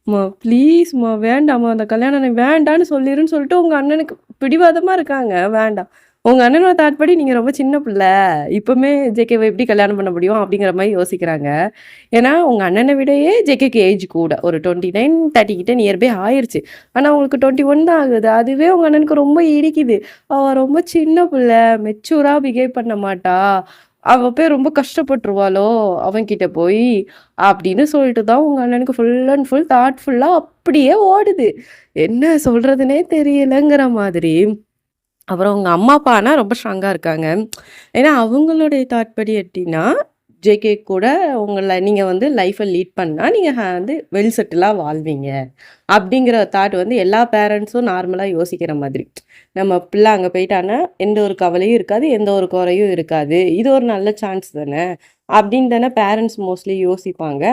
அம்மா ப்ளீஸ்மா வேண்டாம்மா. அந்த கல்யாணம் எனக்கு வேண்டான்னு சொல்லிருன்னு சொல்லிட்டு உங்க அண்ணனுக்கு பிடிவாதமா இருக்காங்க. வேண்டாம். உங்க அண்ணனோட தாட் படி நீங்க ரொம்ப சின்ன பிள்ள. இப்பவுமே ஜேகேவ எப்படி கல்யாணம் பண்ண முடியும்? அப்படிங்கிற மாரி யோசிக்கிறாங்க. ஏன்னா, உங்க அண்ணன விடயே ஜேகேக்கு ஏஜ் கூட. ஒரு 29, 30 கிட்ட நியர் பை ஆயிருச்சு. ஆனா, உங்களுக்கு 21 தான் ஆகுது. அதுவே உங்க அண்ணனுக்கு ரொம்ப இடிக்குது. அவ ரொம்ப சின்ன புள்ள. மெச்சூரா பிஹேவ் பண்ண மாட்டா. அவ போய் ரொம்ப கஷ்டப்பட்டுருவாளோ! அவன்கிட்ட போய். அப்படின்னு சொல்லிட்டு தான் உங்க அண்ணனுக்கு ஃபுல் அண்ட் ஃபுல் தாட்ஃபுல்லா அப்படியே ஓடுது. என்ன சொல்றதுன்னே தெரியலங்கிற மாதிரி. அப்புறம் உங்க அம்மா, அப்பா ஆனா ரொம்ப ஸ்ட்ராங்கா இருக்காங்க. ஏன்னா, அவங்களுடைய தாட் படி எப்டின்னா, ஜேகே கூட உங்கள நீங்க வந்து லைஃப்ப லீட் பண்ணா, நீங்க வந்து வெல் செட்டிலா வாழ்வீங்க. அப்டிங்கிற தாட் வந்து எல்லா பேரண்ட்ஸும் நார்மலா யோசிக்கிற மாதிரி. நம்ம பிள்ள அங்க போயிட்டான்னா, எந்த ஒரு கவலையும் இருக்காது, எந்த ஒரு குறையும் இருக்காது. இது ஒரு நல்ல சான்ஸ் தானே! அப்டின்னு தானே பேரண்ட்ஸ் மோஸ்ட்லி யோசிப்பாங்க.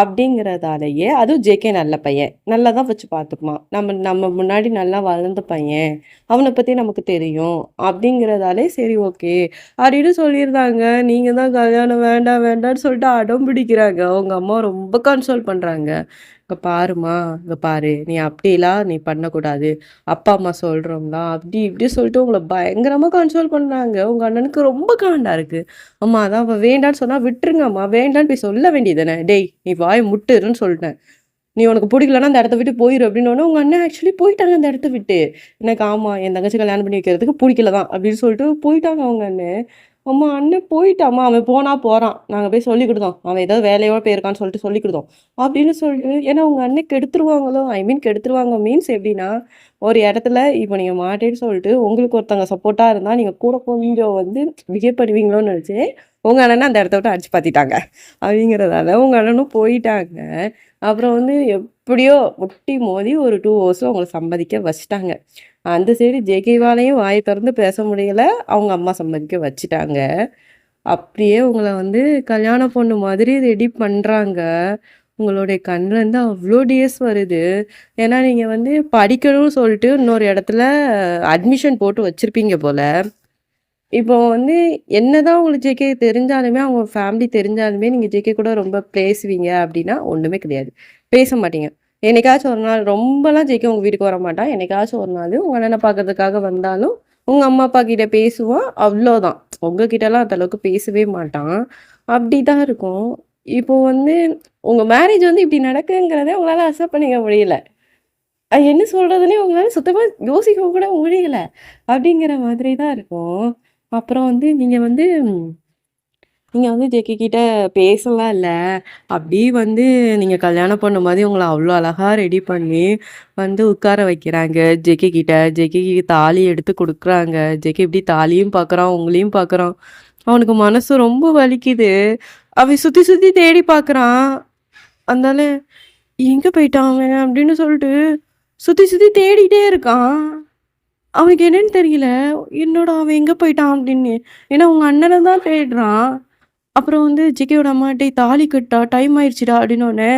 அப்டிங்கிறதாலயே அதுவும் ஜேகே நல்ல பையன். நல்லா தான் வச்சு பார்த்துப்பான். நம்ம நம்ம முன்னாடி நல்லா வளர்ந்த பையன். அவன பத்தி நமக்கு தெரியும். அப்டிங்கிறதாலே சரி ஓகே. அப்டின்னு சொல்லியிருந்தாங்க. நீங்க தான் கல்யாணம் வேண்டாம் வேண்டான்னு சொல்லிட்டு அடம் பிடிக்கிறாங்க. உங்க அம்மா ரொம்ப கன்சோல் பண்றாங்க. "இங்க பாரும்மா, இங்க பாரு. நீ அப்டிலாம் நீ பண்ணக்கூடாது. அப்பா, அம்மா சொல்றோம்ல." அப்டி இப்டி சொல்லிட்டு உங்கள பயங்கரமா கன்சோல் பண்றாங்க. உங்க அண்ணனுக்கு ரொம்ப காண்டா இருக்கு. "அம்மா அதான் அவ வேண்டான்னு சொன்னா விட்டுருங்கம்மா. வேண்டான்னு போய் சொல்ல வேண்டியது தானே. டேய் நீ வாய மூட்டுருன்னு சொல்ட்டேன். நீ உனக்கு புடிக்கலன்னா அந்த இடத்த விட்டு போயிரு" அப்டின்னோனே உங்க அண்ணன் ஆக்சுவலி போயிட்டாங்க அந்த இடத்த விட்டு. எனக்கு ஆமா என் தங்கச்சி கல்யாணம் பண்ணி வைக்கிறதுக்கு புடிக்கல தான் அப்டின்னு சொல்லிட்டு போயிட்டாங்க அவங்க அண்ணன். அம்மா அண்ணன் போயிட்டாம்மா. அவன் போனா போறான். நாங்க போய் சொல்லிக் குடுத்தோம். அவன் ஏதோ வேலையோட போயிருக்கான்னு சொல்லிட்டு சொல்லிக் குடுத்தோம். அப்படின்னு சொல்லிட்டு ஏன்னா உங்க அண்ணன் கெடுத்துருவாங்களோ, ஐ மீன் கெடுத்துருவாங்க மீன்ஸ் எப்படின்னா, ஒரு இடத்துல இப்ப நீங்க மாட்டேன்னு சொல்லிட்டு உங்களுக்கு ஒருத்தவங்க சப்போர்ட்டா இருந்தா, நீங்க கூட கொஞ்சம் வந்து பிஹேவ் பண்ணுவீங்களோன்னு நெனச்சு, உங்க அண்ணன அந்த இடத்த விட்டு அடிச்சு பாத்திட்டாங்க. அப்படிங்கிறதால உங்க அண்ணனும் போயிட்டாங்க. அப்புறம் வந்து எப்படியோ முட்டி மோதி ஒரு 2 ஹவர்ஸ்ல உங்கள சம்மதிக்க வச்சுட்டாங்க. அந்த சைடு ஜேகேவாலயும் வாய தொறந்து பேச முடியல. அவங்க அம்மா சம்மதிக்க வச்சுட்டாங்க. அப்படியே உங்கள வந்து கல்யாண பொண்ணு மாதிரி ரெடி பண்றாங்க. உங்களுடைய கண்லருந்து அவ்ளோ டீயர்ஸ் வருது. ஏன்னா, நீங்க வந்து படிக்கணும்னு சொல்லிட்டு இன்னொரு இடத்துல அட்மிஷன் போட்டு வச்சிருப்பீங்க போல. இப்போ வந்து என்னதான் உங்களுக்கு ஜேகே தெரிஞ்சாலுமே, அவங்க ஃபேமிலி தெரிஞ்சாலுமே, நீங்க ஜேகே கூட ரொம்ப பேசுவீங்க அப்டின்னா, ஒண்ணுமே கிடையாது. பேச மாட்டீங்க. என்னைக்காச்சும் ஒரு நாள் ரொம்பலாம் ஜேகே உங்க வீட்டுக்கு வரமாட்டான். என்னைக்காச்சும் ஒரு நாளு உங்க அண்ணன பார்க்கறதுக்காக வந்தாலும், உங்க அம்மா, அப்பா கிட்ட பேசுவான். அவ்ளோதான். உங்க கிட்டலாம் அந்த அளவுக்கு பேசவே மாட்டான். அப்டிதான் இருக்கும். இப்போ வந்து உங்க மேரேஜ் வந்து இப்டி நடக்குங்கிறத உங்களால அக்செப்ட் பண்ணிக்க முடியல. என்ன சொல்றதுன்னே உங்களால சுத்தமா யோசிக்க கூட முடியல. அப்படிங்கிற மாதிரி தான் இருக்கும். அப்புறம் வந்து நீங்க வந்து ஜெக்கி கிட்ட பேசலாம் இல்ல. அப்படியே வந்து நீங்க கல்யாணம் பண்ண மாரி உங்கள அவ்ளோ அழகா ரெடி பண்ணி வந்து உட்கார வைக்கிறாங்க ஜெக்கி கிட்ட. ஜெக்கிக்கு தாலி எடுத்து குடுக்குறாங்க. ஜெக்கி இப்படி தாலியும் பார்க்குறான், உங்களையும் பார்க்குறான். அவனுக்கு மனசு ரொம்ப வலிக்குது. அவன் சுத்தி சுத்தி தேடி பார்க்குறான். அதனால எங்க போயிட்டான் அவன்? அப்படின்னு சொல்லிட்டு சுத்தி சுத்தி தேடிட்டே இருக்கான். அவனுக்கு என்னன்னு தெரியல. என்னடா அவன் எங்க போயிட்டான் அப்படின்னு. ஏன்னா உங்க அண்ணன தான் தேடுறான். அப்புறம் வந்து ஜிகேயோட அம்மா "டேய் தாலி கட்டுடா, டைம் ஆயிடுச்சுடா" அப்படின்னோனே,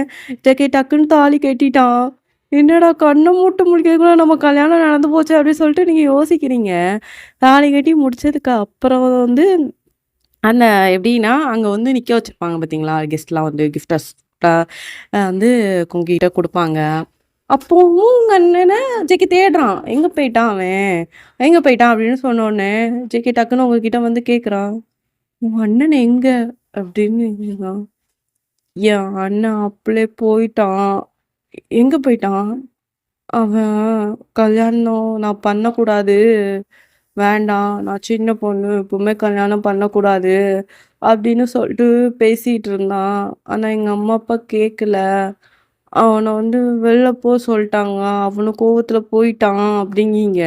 ஜெகே டக்குன்னு தாலி கட்டிட்டான். என்னடா கண்ண மூட்டு முழிக்கிறதுக்குள்ள நம்ம கல்யாணம் நடந்து போச்சே அப்படின்னு சொல்லிட்டு நீங்க யோசிக்கிறீங்க. தாலி கட்டி முடிச்சதுக்கு அப்புறம் வந்து அந்த எப்படின்னா, அங்க வந்து நிக்க வச்சிருப்பாங்க பார்த்தீங்களா? கெஸ்ட்லாம் வந்து கிஃப்டர்ஸ் வந்து உங்ககிட்ட குடுப்பாங்க. அப்பவும் உங்க அண்ணன ஜேகே தேடுறான். "எங்க போயிட்டான் அவன்? எங்க போயிட்டான்?" அப்படின்னு சொன்னோனே, ஜேகே டக்குன்னு உங்ககிட்ட வந்து கேட்குறான். "உன் அண்ணன் எங்க?" அப்படின்னு கேட்குறான். "என் அண்ணன் அப்பளே போயிட்டான்." "எங்க போயிட்டான்?" "அவன் கல்யாணம் நான் பண்ணக்கூடாது. வேண்டாம். நான் சின்ன பொண்ணு. இப்பவுமே கல்யாணம் பண்ணக்கூடாது." அப்படின்னு சொல்லிட்டு பேசிட்டு இருந்தான். ஆனா எங்க அம்மா, அப்பா கேட்கல. அவன வந்து வெளில போ சொல்ட்டாங்க. அவனும் கோவத்துல போயிட்டான் அப்படிங்கீங்க.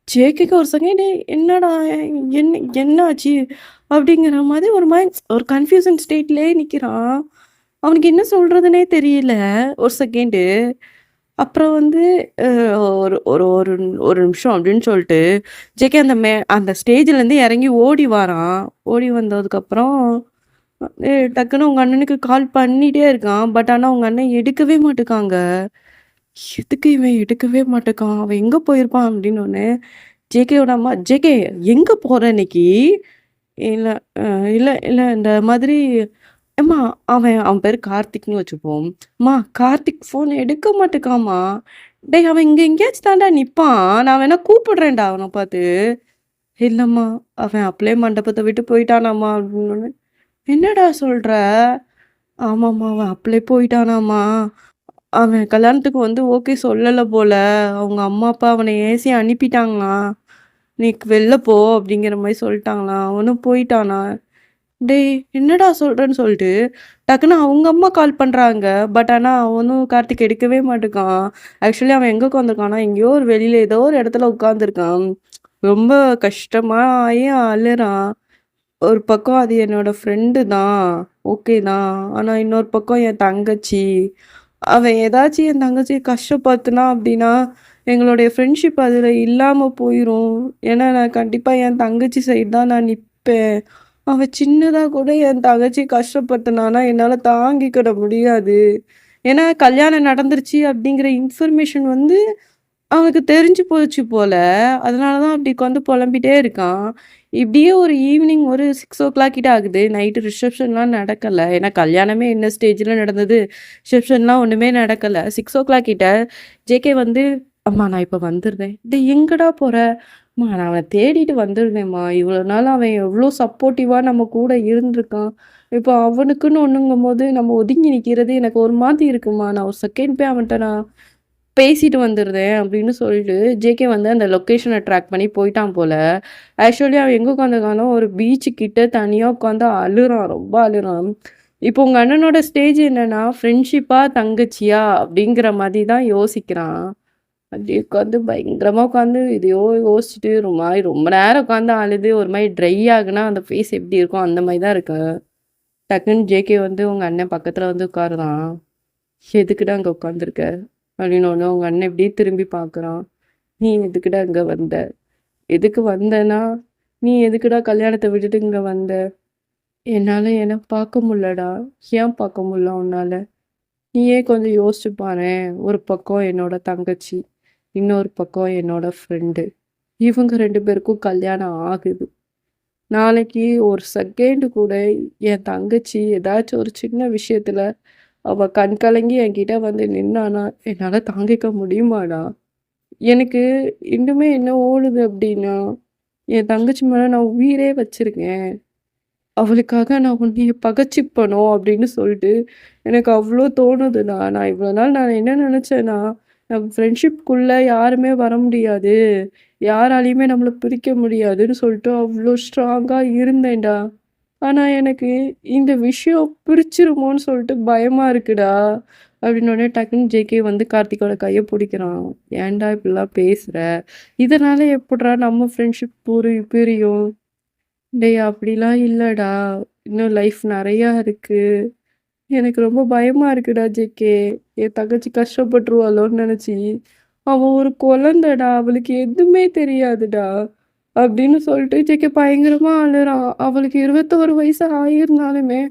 ஜேகேக்கு ஒரு செகண்ட் என்னடா என்னாச்சு? அப்படிங்கிற மாதிரி ஒரு கன்ஃப்யூஷன் ஸ்டேட்லயே நிக்கிறான். அவனுக்கு என்ன சொல்றதுன்னே தெரியல ஒரு செகண்டு. அப்புறம் வந்து அ ஒரு ஒரு ஒரு ஒரு நிமிஷம் அப்படின்னு சொல்லிட்டு, ஜேகே அந்த ஸ்டேஜ்லேருந்து இறங்கி ஓடி வாரான். ஓடி வந்ததுக்கப்புறம் டக்குனு உங்க அண்ணனுக்கு கால் பண்ணிட்டே இருக்கான். பட் ஆனா உங்க அண்ணன் எடுக்கவே மாட்டுக்காங்க. எதுக்கு இவன் எடுக்கவே மாட்டேக்கான்? அவன் எங்க போயிருப்பான்? அப்படின்னோனே, ஜேகேயோட அம்மா, "ஜேகே எங்க போற இன்னைக்கு?" இல்ல அ இல்ல இல்ல இந்த மாதிரி அம்மா அவன் அவன் பேரு கார்த்திக்ன்னு வச்சுப்போம். "அம்மா கார்த்திக் ஃபோன் எடுக்க மாட்டேக்காம்மா." "டேய் அவன் இங்க எங்கேயாச்சும் தான்டா நிப்பான். நான் வேணா கூப்பிடுறேன்டா அவன பார்த்து." "இல்லம்மா அவன் அப்பளே மண்டபத்த விட்டு போயிட்டானாம்மா." அப்படின்னோனே, "என்னடா சொல்ற?" "ஆமாம்மா அவன் அப்பளே போயிட்டானாம்மா. அவன் கல்யாணத்துக்கு வந்து ஓகே சொல்லல போல. அவங்க அம்மா, அப்பா அவன ஏசி அனுப்பிட்டாங்களாம். "நீ வெளில போ" அப்படிங்கிற மாரி சொல்லிட்டாங்களாம். அவனும் போயிட்டானாம். டேய் என்னடா சொல்றேன்னு சொல்லிட்டு, டக்குனு அவங்க அம்மா கால் பண்றாங்க. பட் ஆனா அவனும் கார்த்திக் எடுக்கவே மாட்டுக்கான். ஆக்சுவலி அவன் எங்க உட்காந்துருக்கான்னா, எங்கேயோ ஒரு வெளியில ஏதோ ஒரு இடத்துல உட்காந்துருக்கான். ரொம்ப கஷ்டமா ஆயி அழுறான். ஒரு பக்கம் அது என்னோட ஃப்ரெண்டு தான். ஓகே தான். ஆனா இன்னொரு பக்கம் என் தங்கச்சி. அவன் ஏதாச்சும் என் தங்கச்சிய கஷ்டப்படுத்துனான் அப்டின்னா, எங்களுடைய ஃப்ரெண்ட்ஷிப் அதுல இல்லாம போயிரும். ஏன்னா நான் கண்டிப்பா என் தங்கச்சி சைடு தான் நான் நிப்பேன். அவன் சின்னதா கூட என் தங்கச்சிய கஷ்டப்படுத்துனான்னா, என்னால தாங்கிக்கிட முடியாது. ஏன்னா கல்யாணம் நடந்துருச்சு அப்டிங்கிற இன்ஃபர்மேஷன் வந்து அவனுக்கு தெரிஞ்சு போச்சு போல. அதனால தான் அப்டி உட்காந்து புலம்பிட்டே இருக்கான். இப்படியே ஒரு ஈவினிங் ஒரு 6:00 கிட்ட ஆகுது. நைட்டு ரிசப்ஷன்லாம் நடக்கல. ஏன்னா கல்யாணமே என்ன ஸ்டேஜ்ல நடந்தது. ரிசப்ஷன்லாம் ஒண்ணுமே நடக்கல. 6:00 கிட்ட ஜேகே வந்து, "அம்மா நான் இப்ப வந்துடுறேன்." "டேய் எங்கடா போற?" "அம்மா நான் அவன தேடிட்டு வந்துடுவேன்ம்மா. இவ்வளோ நாள் அவன் எவ்ளோ சப்போர்ட்டிவா நம்ம கூட இருந்திருக்கான். இப்போ அவனுக்குன்னு ஒண்ணுங்கும்போது நம்ம ஒதுங்கி நிக்கிறது எனக்கு ஒரு மாதிரி இருக்கும்மா. நான் ஒரு செகண்ட் போய் அவன்ட்ட நான் பேசிட்டு வந்துடுறேன்." அப்படின்னு சொல்லிட்டு ஜேகே வந்து அந்த லொக்கேஷன ட்ராக் பண்ணி போயிட்டான் போல. ஆக்சுவலி அவன் எங்க உட்காந்துருக்கான்னா, ஒரு பீச்சு கிட்ட தனியா உட்காந்து அழுறான். ரொம்ப அழுறான். இப்போ உங்க அண்ணனோட ஸ்டேஜ் என்னன்னா, ஃப்ரெண்ட்ஷிப்பா, தங்கச்சியா அப்படிங்கிற மாதிரி தான் யோசிக்கிறான். அப்படியே உட்காந்து பயங்கரமா உட்காந்து எதையோ யோசிச்சுட்டு ஒரு மாரி ரொம்ப நேரம் உட்காந்து அழுது ஒரு மாரி ட்ரை ஆகுனா அந்த ஃபேஸ் எப்படி இருக்கும் அந்த மாரி தான் இருக்கு. டக்குன்னு ஜேகே வந்து உங்க அண்ணன் பக்கத்துல வந்து உட்காருறான். "எதுக்குடா அங்க உட்காந்துருக்க?" அப்படின்னோனே உங்க அண்ணன் இப்படியே திரும்பி பார்க்குறான். "நீ எதுக்குடா இங்க வந்த? எதுக்கு வந்தேன்னா, நீ எதுக்குடா கல்யாணத்த விட்டுட்டு இங்க வந்த?" "என்னால என்ன பார்க்க முடியலடா." "ஏன் பார்க்க முடியல உன்னால?" "நீயே கொஞ்சம் யோசிச்சு பாரேன். ஒரு பக்கம் என்னோட தங்கச்சி, இன்னொரு பக்கம் என்னோட ஃப்ரெண்டு. இவங்க 2 பேருக்கும் கல்யாணம் ஆகுது. நாளைக்கு ஒரு செகண்ட் கூட என் தங்கச்சி ஏதாச்சும் ஒரு சின்ன விஷயத்துல அவ கண் கலங்கி என்கிட்ட வந்து நின்னான்னா, என்னால தாங்கிக்க முடியுமாடா? எனக்கு இன்னுமே என்ன ஓடுது அப்டின்னா, என் தங்கச்சி மேல நான் உயிரே வச்சிருக்கேன். அவளுக்காக நான் உன்னைய பகச்சிப்பனோ அப்படின்னு சொல்லிட்டு எனக்கு அவ்ளோ தோணுதுடா. நான் இவ்வளோ நாள் நான் என்ன நெனச்சேன்னா, நம்ம ஃப்ரெண்ட்ஷிப்குள்ள யாருமே வர முடியாது. யாராலயுமே நம்மள பிரிக்க முடியாதுன்னு சொல்லிட்டு அவ்ளோ ஸ்ட்ராங்கா இருந்தேன்டா. ஆனா எனக்கு இந்த விஷயம் பிரிச்சுருமோன்னு சொல்லிட்டு பயமா இருக்குடா. அப்படின்னோனே டக்குன்னு ஜேகே வந்து கார்த்திக்கோட கைய புடிக்கிறான். "ஏன்டா இப்படிலாம் பேசுற? இதனால எப்புட்றா நம்ம ஃப்ரெண்ட்ஷிப் பிரியும்?" "டேய் அப்படிலாம் இல்லடா. இன்னும் லைஃப் நெறையா இருக்கு. எனக்கு ரொம்ப பயமா இருக்குடா ஜேகே. என் தங்கச்சி கஷ்டப்பட்டுருவாளோன்னு நெனச்சு. அவ ஒரு குழந்தடா. அவளுக்கு எதுவுமே தெரியாதுடா." அப்படின்னு சொல்லிட்டு ஜேகே பயங்கரமா அழுறான். அவளுக்கு 21 வயசு ஆயிருந்தாலுமே,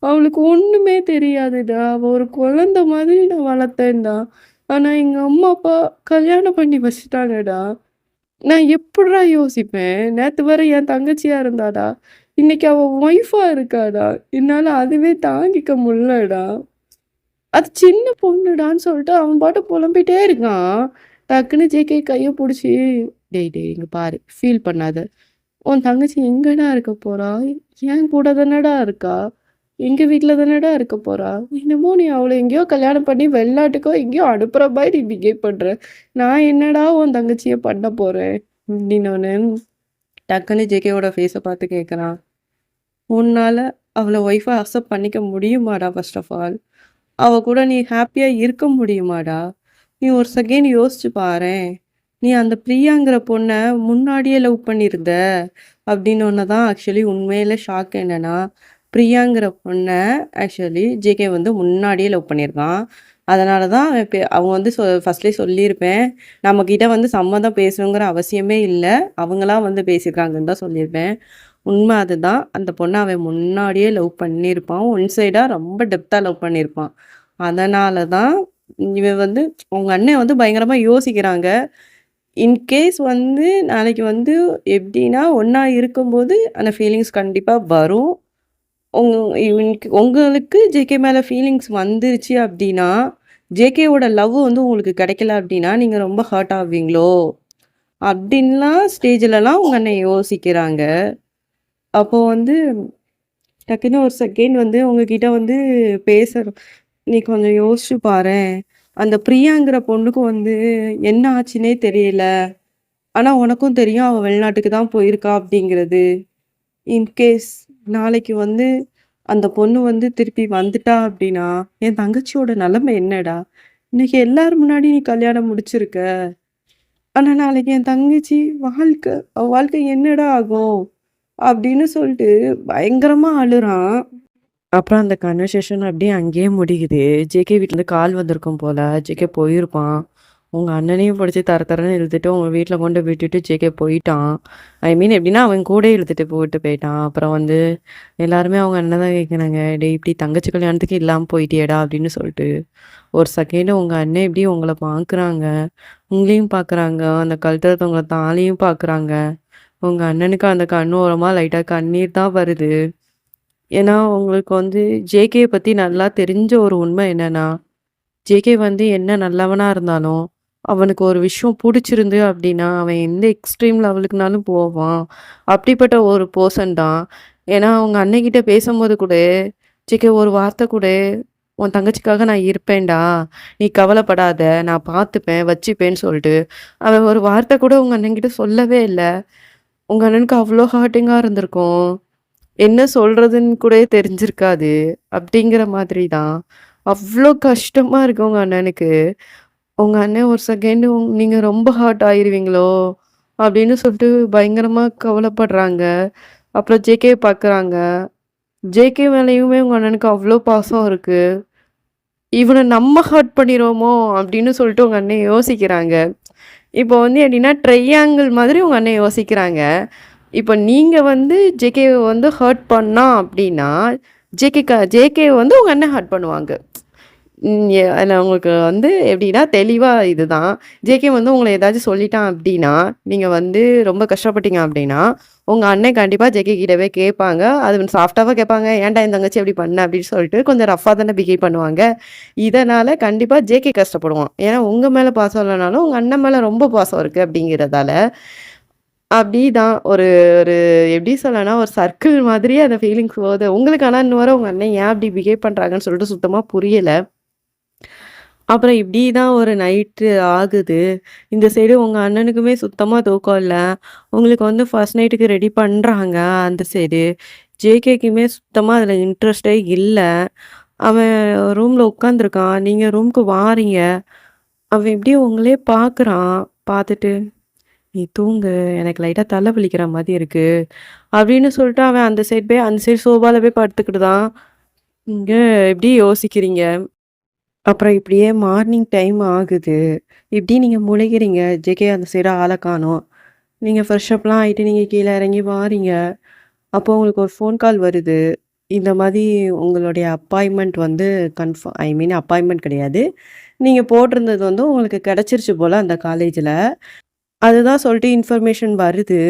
அவளுக்கு ஒண்ணுமே தெரியாதுடா. அவ ஒரு குழந்தை மாதிரி நான் வளர்த்தேன்டா. ஆனா எங்க அம்மா, அப்பா கல்யாணம் பண்ணி வச்சுட்டாங்கடா. நான் எப்புட்றா யோசிப்பேன்? நேத்து வர என் தங்கச்சியா இருந்தாடா. இன்னைக்கு அவ ஒய்ஃபா இருக்காடா. என்னால அதுவே தாங்கிக்க முடியலடா. அது சின்ன பொண்ணுடான்னு சொல்லிட்டு அவன் பாட்டுக்கு புலம்பிட்டே இருக்கான். டக்குன்னு ஜேகே கைய புடிச்சு, "டேய் டேய் இங்க பாரு, ஃபீல் பண்ணாத. உன் தங்கச்சி எங்கடா இருக்க போறா? என் கூட தானடா இருக்கா. எங்க வீட்ல தானடா இருக்க போறா. என்னமோ நீ அவள எங்கேயோ கல்யாணம் பண்ணி வெளிநாட்டுக்கோ எங்கேயோ அனுப்புற மாரி நீ பிஹேவ் பண்ற. நான் என்னடா உன் தங்கச்சிய பண்ண போறேன்?" அப்படின்னோனே, டக்குன்னு ஜேகேவோட ஃபேஸ பார்த்து கேட்குறான். "உன்னால அவள ஒய்ஃபா அக்செப்ட் பண்ணிக்க முடியுமாடா ஃபர்ஸ்ட் ஆஃப் ஆல்? அவ கூட நீ ஹாப்பியா இருக்க முடியுமாடா? நீ ஒரு செகண்ட் யோசிச்சு பாரேன். நீ அந்த பிரியாங்கிற பொண்ண முன்னாடியே லவ் பண்ணியிருந்த." அப்படின்னோன தான் ஆக்சுவலி உண்மையில ஷாக் என்னன்னா, பிரியாங்கிற பொண்ண ஆக்சுவலி ஜேகே வந்து முன்னாடியே லவ் பண்ணியிருக்கான். அதனால தான் அவங்க வந்து ஃபர்ஸ்ட்லேயே சொல்லியிருப்பேன். நம்மகிட்ட வந்து சம்மதம் பேசணுங்கிற அவசியமே இல்ல. அவங்களா வந்து பேசியிருக்காங்கன்னு தான் சொல்லியிருப்பேன். உண்மை அதுதான். அந்த பொண்ண அவன் முன்னாடியே லவ் பண்ணியிருப்பான். ஒன் சைடா ரொம்ப டெப்த்தா லவ் பண்ணியிருப்பான். அதனால தான் இவன் வந்து அவங்க அண்ணன் வந்து பயங்கரமா யோசிக்கிறாங்க. இன்கேஸ் வந்து நாளைக்கு வந்து எப்படின்னா, ஒண்ணா இருக்கும்போது அந்த ஃபீலிங்ஸ் கண்டிப்பா வரும். உங் உங்களுக்கு ஜேகே மேல ஃபீலிங்ஸ் வந்துருச்சு அப்படின்னா, ஜேகேவோட லவ் வந்து உங்களுக்கு கிடைக்கல அப்படின்னா, நீங்க ரொம்ப ஹர்ட் ஆவீங்களோ? அப்படின்லாம் ஸ்டேஜ்லலாம் உங்க அண்ணன் யோசிக்கிறாங்க. அப்போ வந்து டக்குன்னு ஒரு செகண்ட் வந்து உங்ககிட்ட வந்து பேசணும். "நீ கொஞ்சம் யோசிச்சு பாரேன். அந்த பிரியாங்கிற பொண்ணுக்கு வந்து என்ன ஆச்சுன்னே தெரியல. ஆனா உனக்கும் தெரியும் அவ வெளிநாட்டுக்கு தான் போயிருக்கா அப்படிங்கிறது. இன்கேஸ் நாளைக்கு வந்து அந்த பொண்ணு வந்து திருப்பி வந்துட்டா அப்படின்னா, என் தங்கச்சியோட நிலைமை என்னடா? இன்னைக்கு எல்லார் முன்னாடி நீ கல்யாணம் முடிச்சிருக்க. ஆனா நாளைக்கு என் தங்கச்சி அவ வாழ்க்கை என்னடா ஆகும்?" அப்படின்னு சொல்லிட்டு பயங்கரமா அழுறான். அப்புறம் அந்த கன்வர்சேஷன் அப்படியே அங்கேயே முடியுது. ஜேகே வீட்லருந்து கால் வந்திருக்கும் போல. ஜேகே போயிருப்பான். உங்க அண்ணனையும் புடிச்சு தர தரன்னு இழுத்துட்டு உங்க வீட்ல கொண்டு விட்டுட்டு ஜேகே போயிட்டான். ஐ மீன் எப்படின்னா, அவன் கூடயே இழுத்துட்டு போட்டு போயிட்டான். அப்புறம் வந்து எல்லாருமே அவங்க அண்ணன் தான் கேட்குறாங்க, "டேய் இப்படி தங்கச்சி கல்யாணத்துக்கு இல்லாம போயிட்டியேடா" அப்படின்னு சொல்லிட்டு. ஒரு செகண்ட் உங்க அண்ணன் எப்படி உங்கள பார்க்குறாங்க. உங்களையும் பார்க்குறாங்க. அந்த கழுத்துல தொங்குற தாலியும் பார்க்குறாங்க. உங்க அண்ணனுக்கு அந்த கண்ணு ஓரமா லைட்டா கண்ணீர் தான் வருது. ஏன்னா, உங்களுக்கு வந்து ஜேகேய பத்தி நல்லா தெரிஞ்ச ஒரு உண்மை என்னன்னா, ஜேகே வந்து என்ன நல்லவனா இருந்தாலும், அவனுக்கு ஒரு விஷயம் புடிச்சிருந்து அப்டின்னா, அவன் எந்த எக்ஸ்ட்ரீம் லெவலுக்குனாலும் போவான். அப்படிப்பட்ட ஒரு பெர்சன் தான். ஏன்னா, அவங்க அண்ணன்கிட்ட பேசும்போது கூட, ஜேகே ஒரு வார்த்தை கூட, "உன் தங்கச்சிக்காக நான் இருப்பேன்டா. நீ கவலைப்படாத. நான் பார்த்துப்பேன், வச்சுப்பேன்னு" சொல்ட்டு, அவன் ஒரு வார்த்தை கூட உங்க அண்ணன்கிட்ட சொல்லவே இல்ல. உங்க அண்ணனுக்கு அவ்ளோ ஹர்ட்டிங்கா இருந்திருக்கும். என்ன சொல்றதுன்னு கூட தெரிஞ்சிருக்காது. அப்படிங்கிற மாதிரி தான். அவ்ளோ கஷ்டமா இருக்கு உங்க அண்ணனுக்கு. உங்க அண்ணன் ஒரு செகண்ட் நீங்க ரொம்ப ஹர்ட் ஆயிருவீங்களோ! அப்படின்னு சொல்லிட்டு பயங்கரமா கவலைப்படுறாங்க. அப்புறம் ஜேகே பார்க்குறாங்க. ஜேகே மேலயுமே உங்க அண்ணனுக்கு அவ்ளோ பாசம் இருக்கு. இவன நம்ம ஹர்ட் பண்ணிருவோமோ! அப்படின்னு சொல்லிட்டு உங்க அண்ணன் யோசிக்கிறாங்க. இப்போ வந்து எப்படின்னா, ட்ரையாங்கிள் மாதிரி உங்க அண்ணன் யோசிக்கிறாங்க. இப்ப நீங்க வந்து ஜேகேவ வந்து ஹர்ட் பண்ணா அப்டின்னா, ஜேகேவ வந்து உங்க அண்ணன் ஹர்ட் பண்ணுவாங்க. அதுல உங்களுக்கு வந்து எப்டின்னா தெளிவா இதுதான். ஜேகே வந்து உங்கள ஏதாச்சும் சொல்லிட்டான் அப்டின்னா, நீங்க வந்து ரொம்ப கஷ்டப்பட்டீங்க அப்டின்னா, உங்க அண்ணன் கண்டிப்பா ஜேகே கிட்ட போய் கேட்பாங்க. அது சாஃப்ட்டாவா கேட்பாங்க. "ஏன்டா என் தங்கச்சி அப்டி பண்ண?" அப்டின்னு சொல்லிட்டு கொஞ்சம் ரஃப்பா தானே பிஹேவ் பண்ணுவாங்க. இதனால கண்டிப்பா ஜேகே கஷ்டப்படுவான். ஏன்னா உங்க மேல பாசம் இல்லனாலும், உங்க அண்ணன் மேல ரொம்ப பாசம் இருக்கு அப்டிங்கிறதால. அப்படிதான் ஒரு ஒரு எப்படி சொல்லலாம்னா, ஒரு சர்க்கிள் மாதிரியே அந்த ஃபீலிங்ஸ் போகுது. உங்களுக்கு ஆனா இன்ன வர உங்க அண்ணன் ஏன் அப்படி பிஹேவ் பண்றாங்கன்னு சொல்லிட்டு சுத்தமா புரியல. அப்புறம் இப்படி தான் ஒரு நைட்டு ஆகுது. இந்த சைடு உங்க அண்ணனுக்குமே சுத்தமா தூக்கம் இல்ல. உங்களுக்கு வந்து ஃபர்ஸ்ட் நைட்டுக்கு ரெடி பண்றாங்க அந்த சைடு. ஜேகேக்குமே சுத்தமா அதில இன்ட்ரெஸ்ட்டே இல்ல. அவன் ரூம்ல உட்காந்துருக்கான். நீங்க ரூம்க்கு வாரீங்க. அவன் எப்படியோ உங்களயே பார்க்குறான். பார்த்துட்டு "நீ தூங்கு. எனக்கு லைட்டா தல வலிக்கிற மாரி இருக்கு." அப்படின்னு சொல்லிட்டு அவன் அந்த சைடு போய் அந்த சைடு சோபால போய் படுத்துக்கிட்டுதான். நீங்க எப்படி யோசிக்கிறீங்க? அப்புறம் இப்படியே மார்னிங் டைம் ஆகுது. இப்படி நீங்க முழிக்கிறீங்க. ஜேகே அந்த சைடு ஆள காணோம். நீங்க ஃப்ரெஷ் அப்லாம் ஆயிட்டு நீங்க கீழ இறங்கி வாரீங்க. அப்போ உங்களுக்கு ஒரு ஃபோன் கால் வருது. இந்த மாரி உங்களுடைய அப்பாயின்ட்மென்ட் வந்து ஐ மீன் அப்பாயின்ட்மென்ட் கிடையாது. நீங்க போட்டிருந்தது வந்து உங்களுக்கு கிடைச்சிருச்சு போல அந்த காலேஜ்ல. அதுதான் சொல்லிட்டு இன்ஃபர்மேஷன் வருது.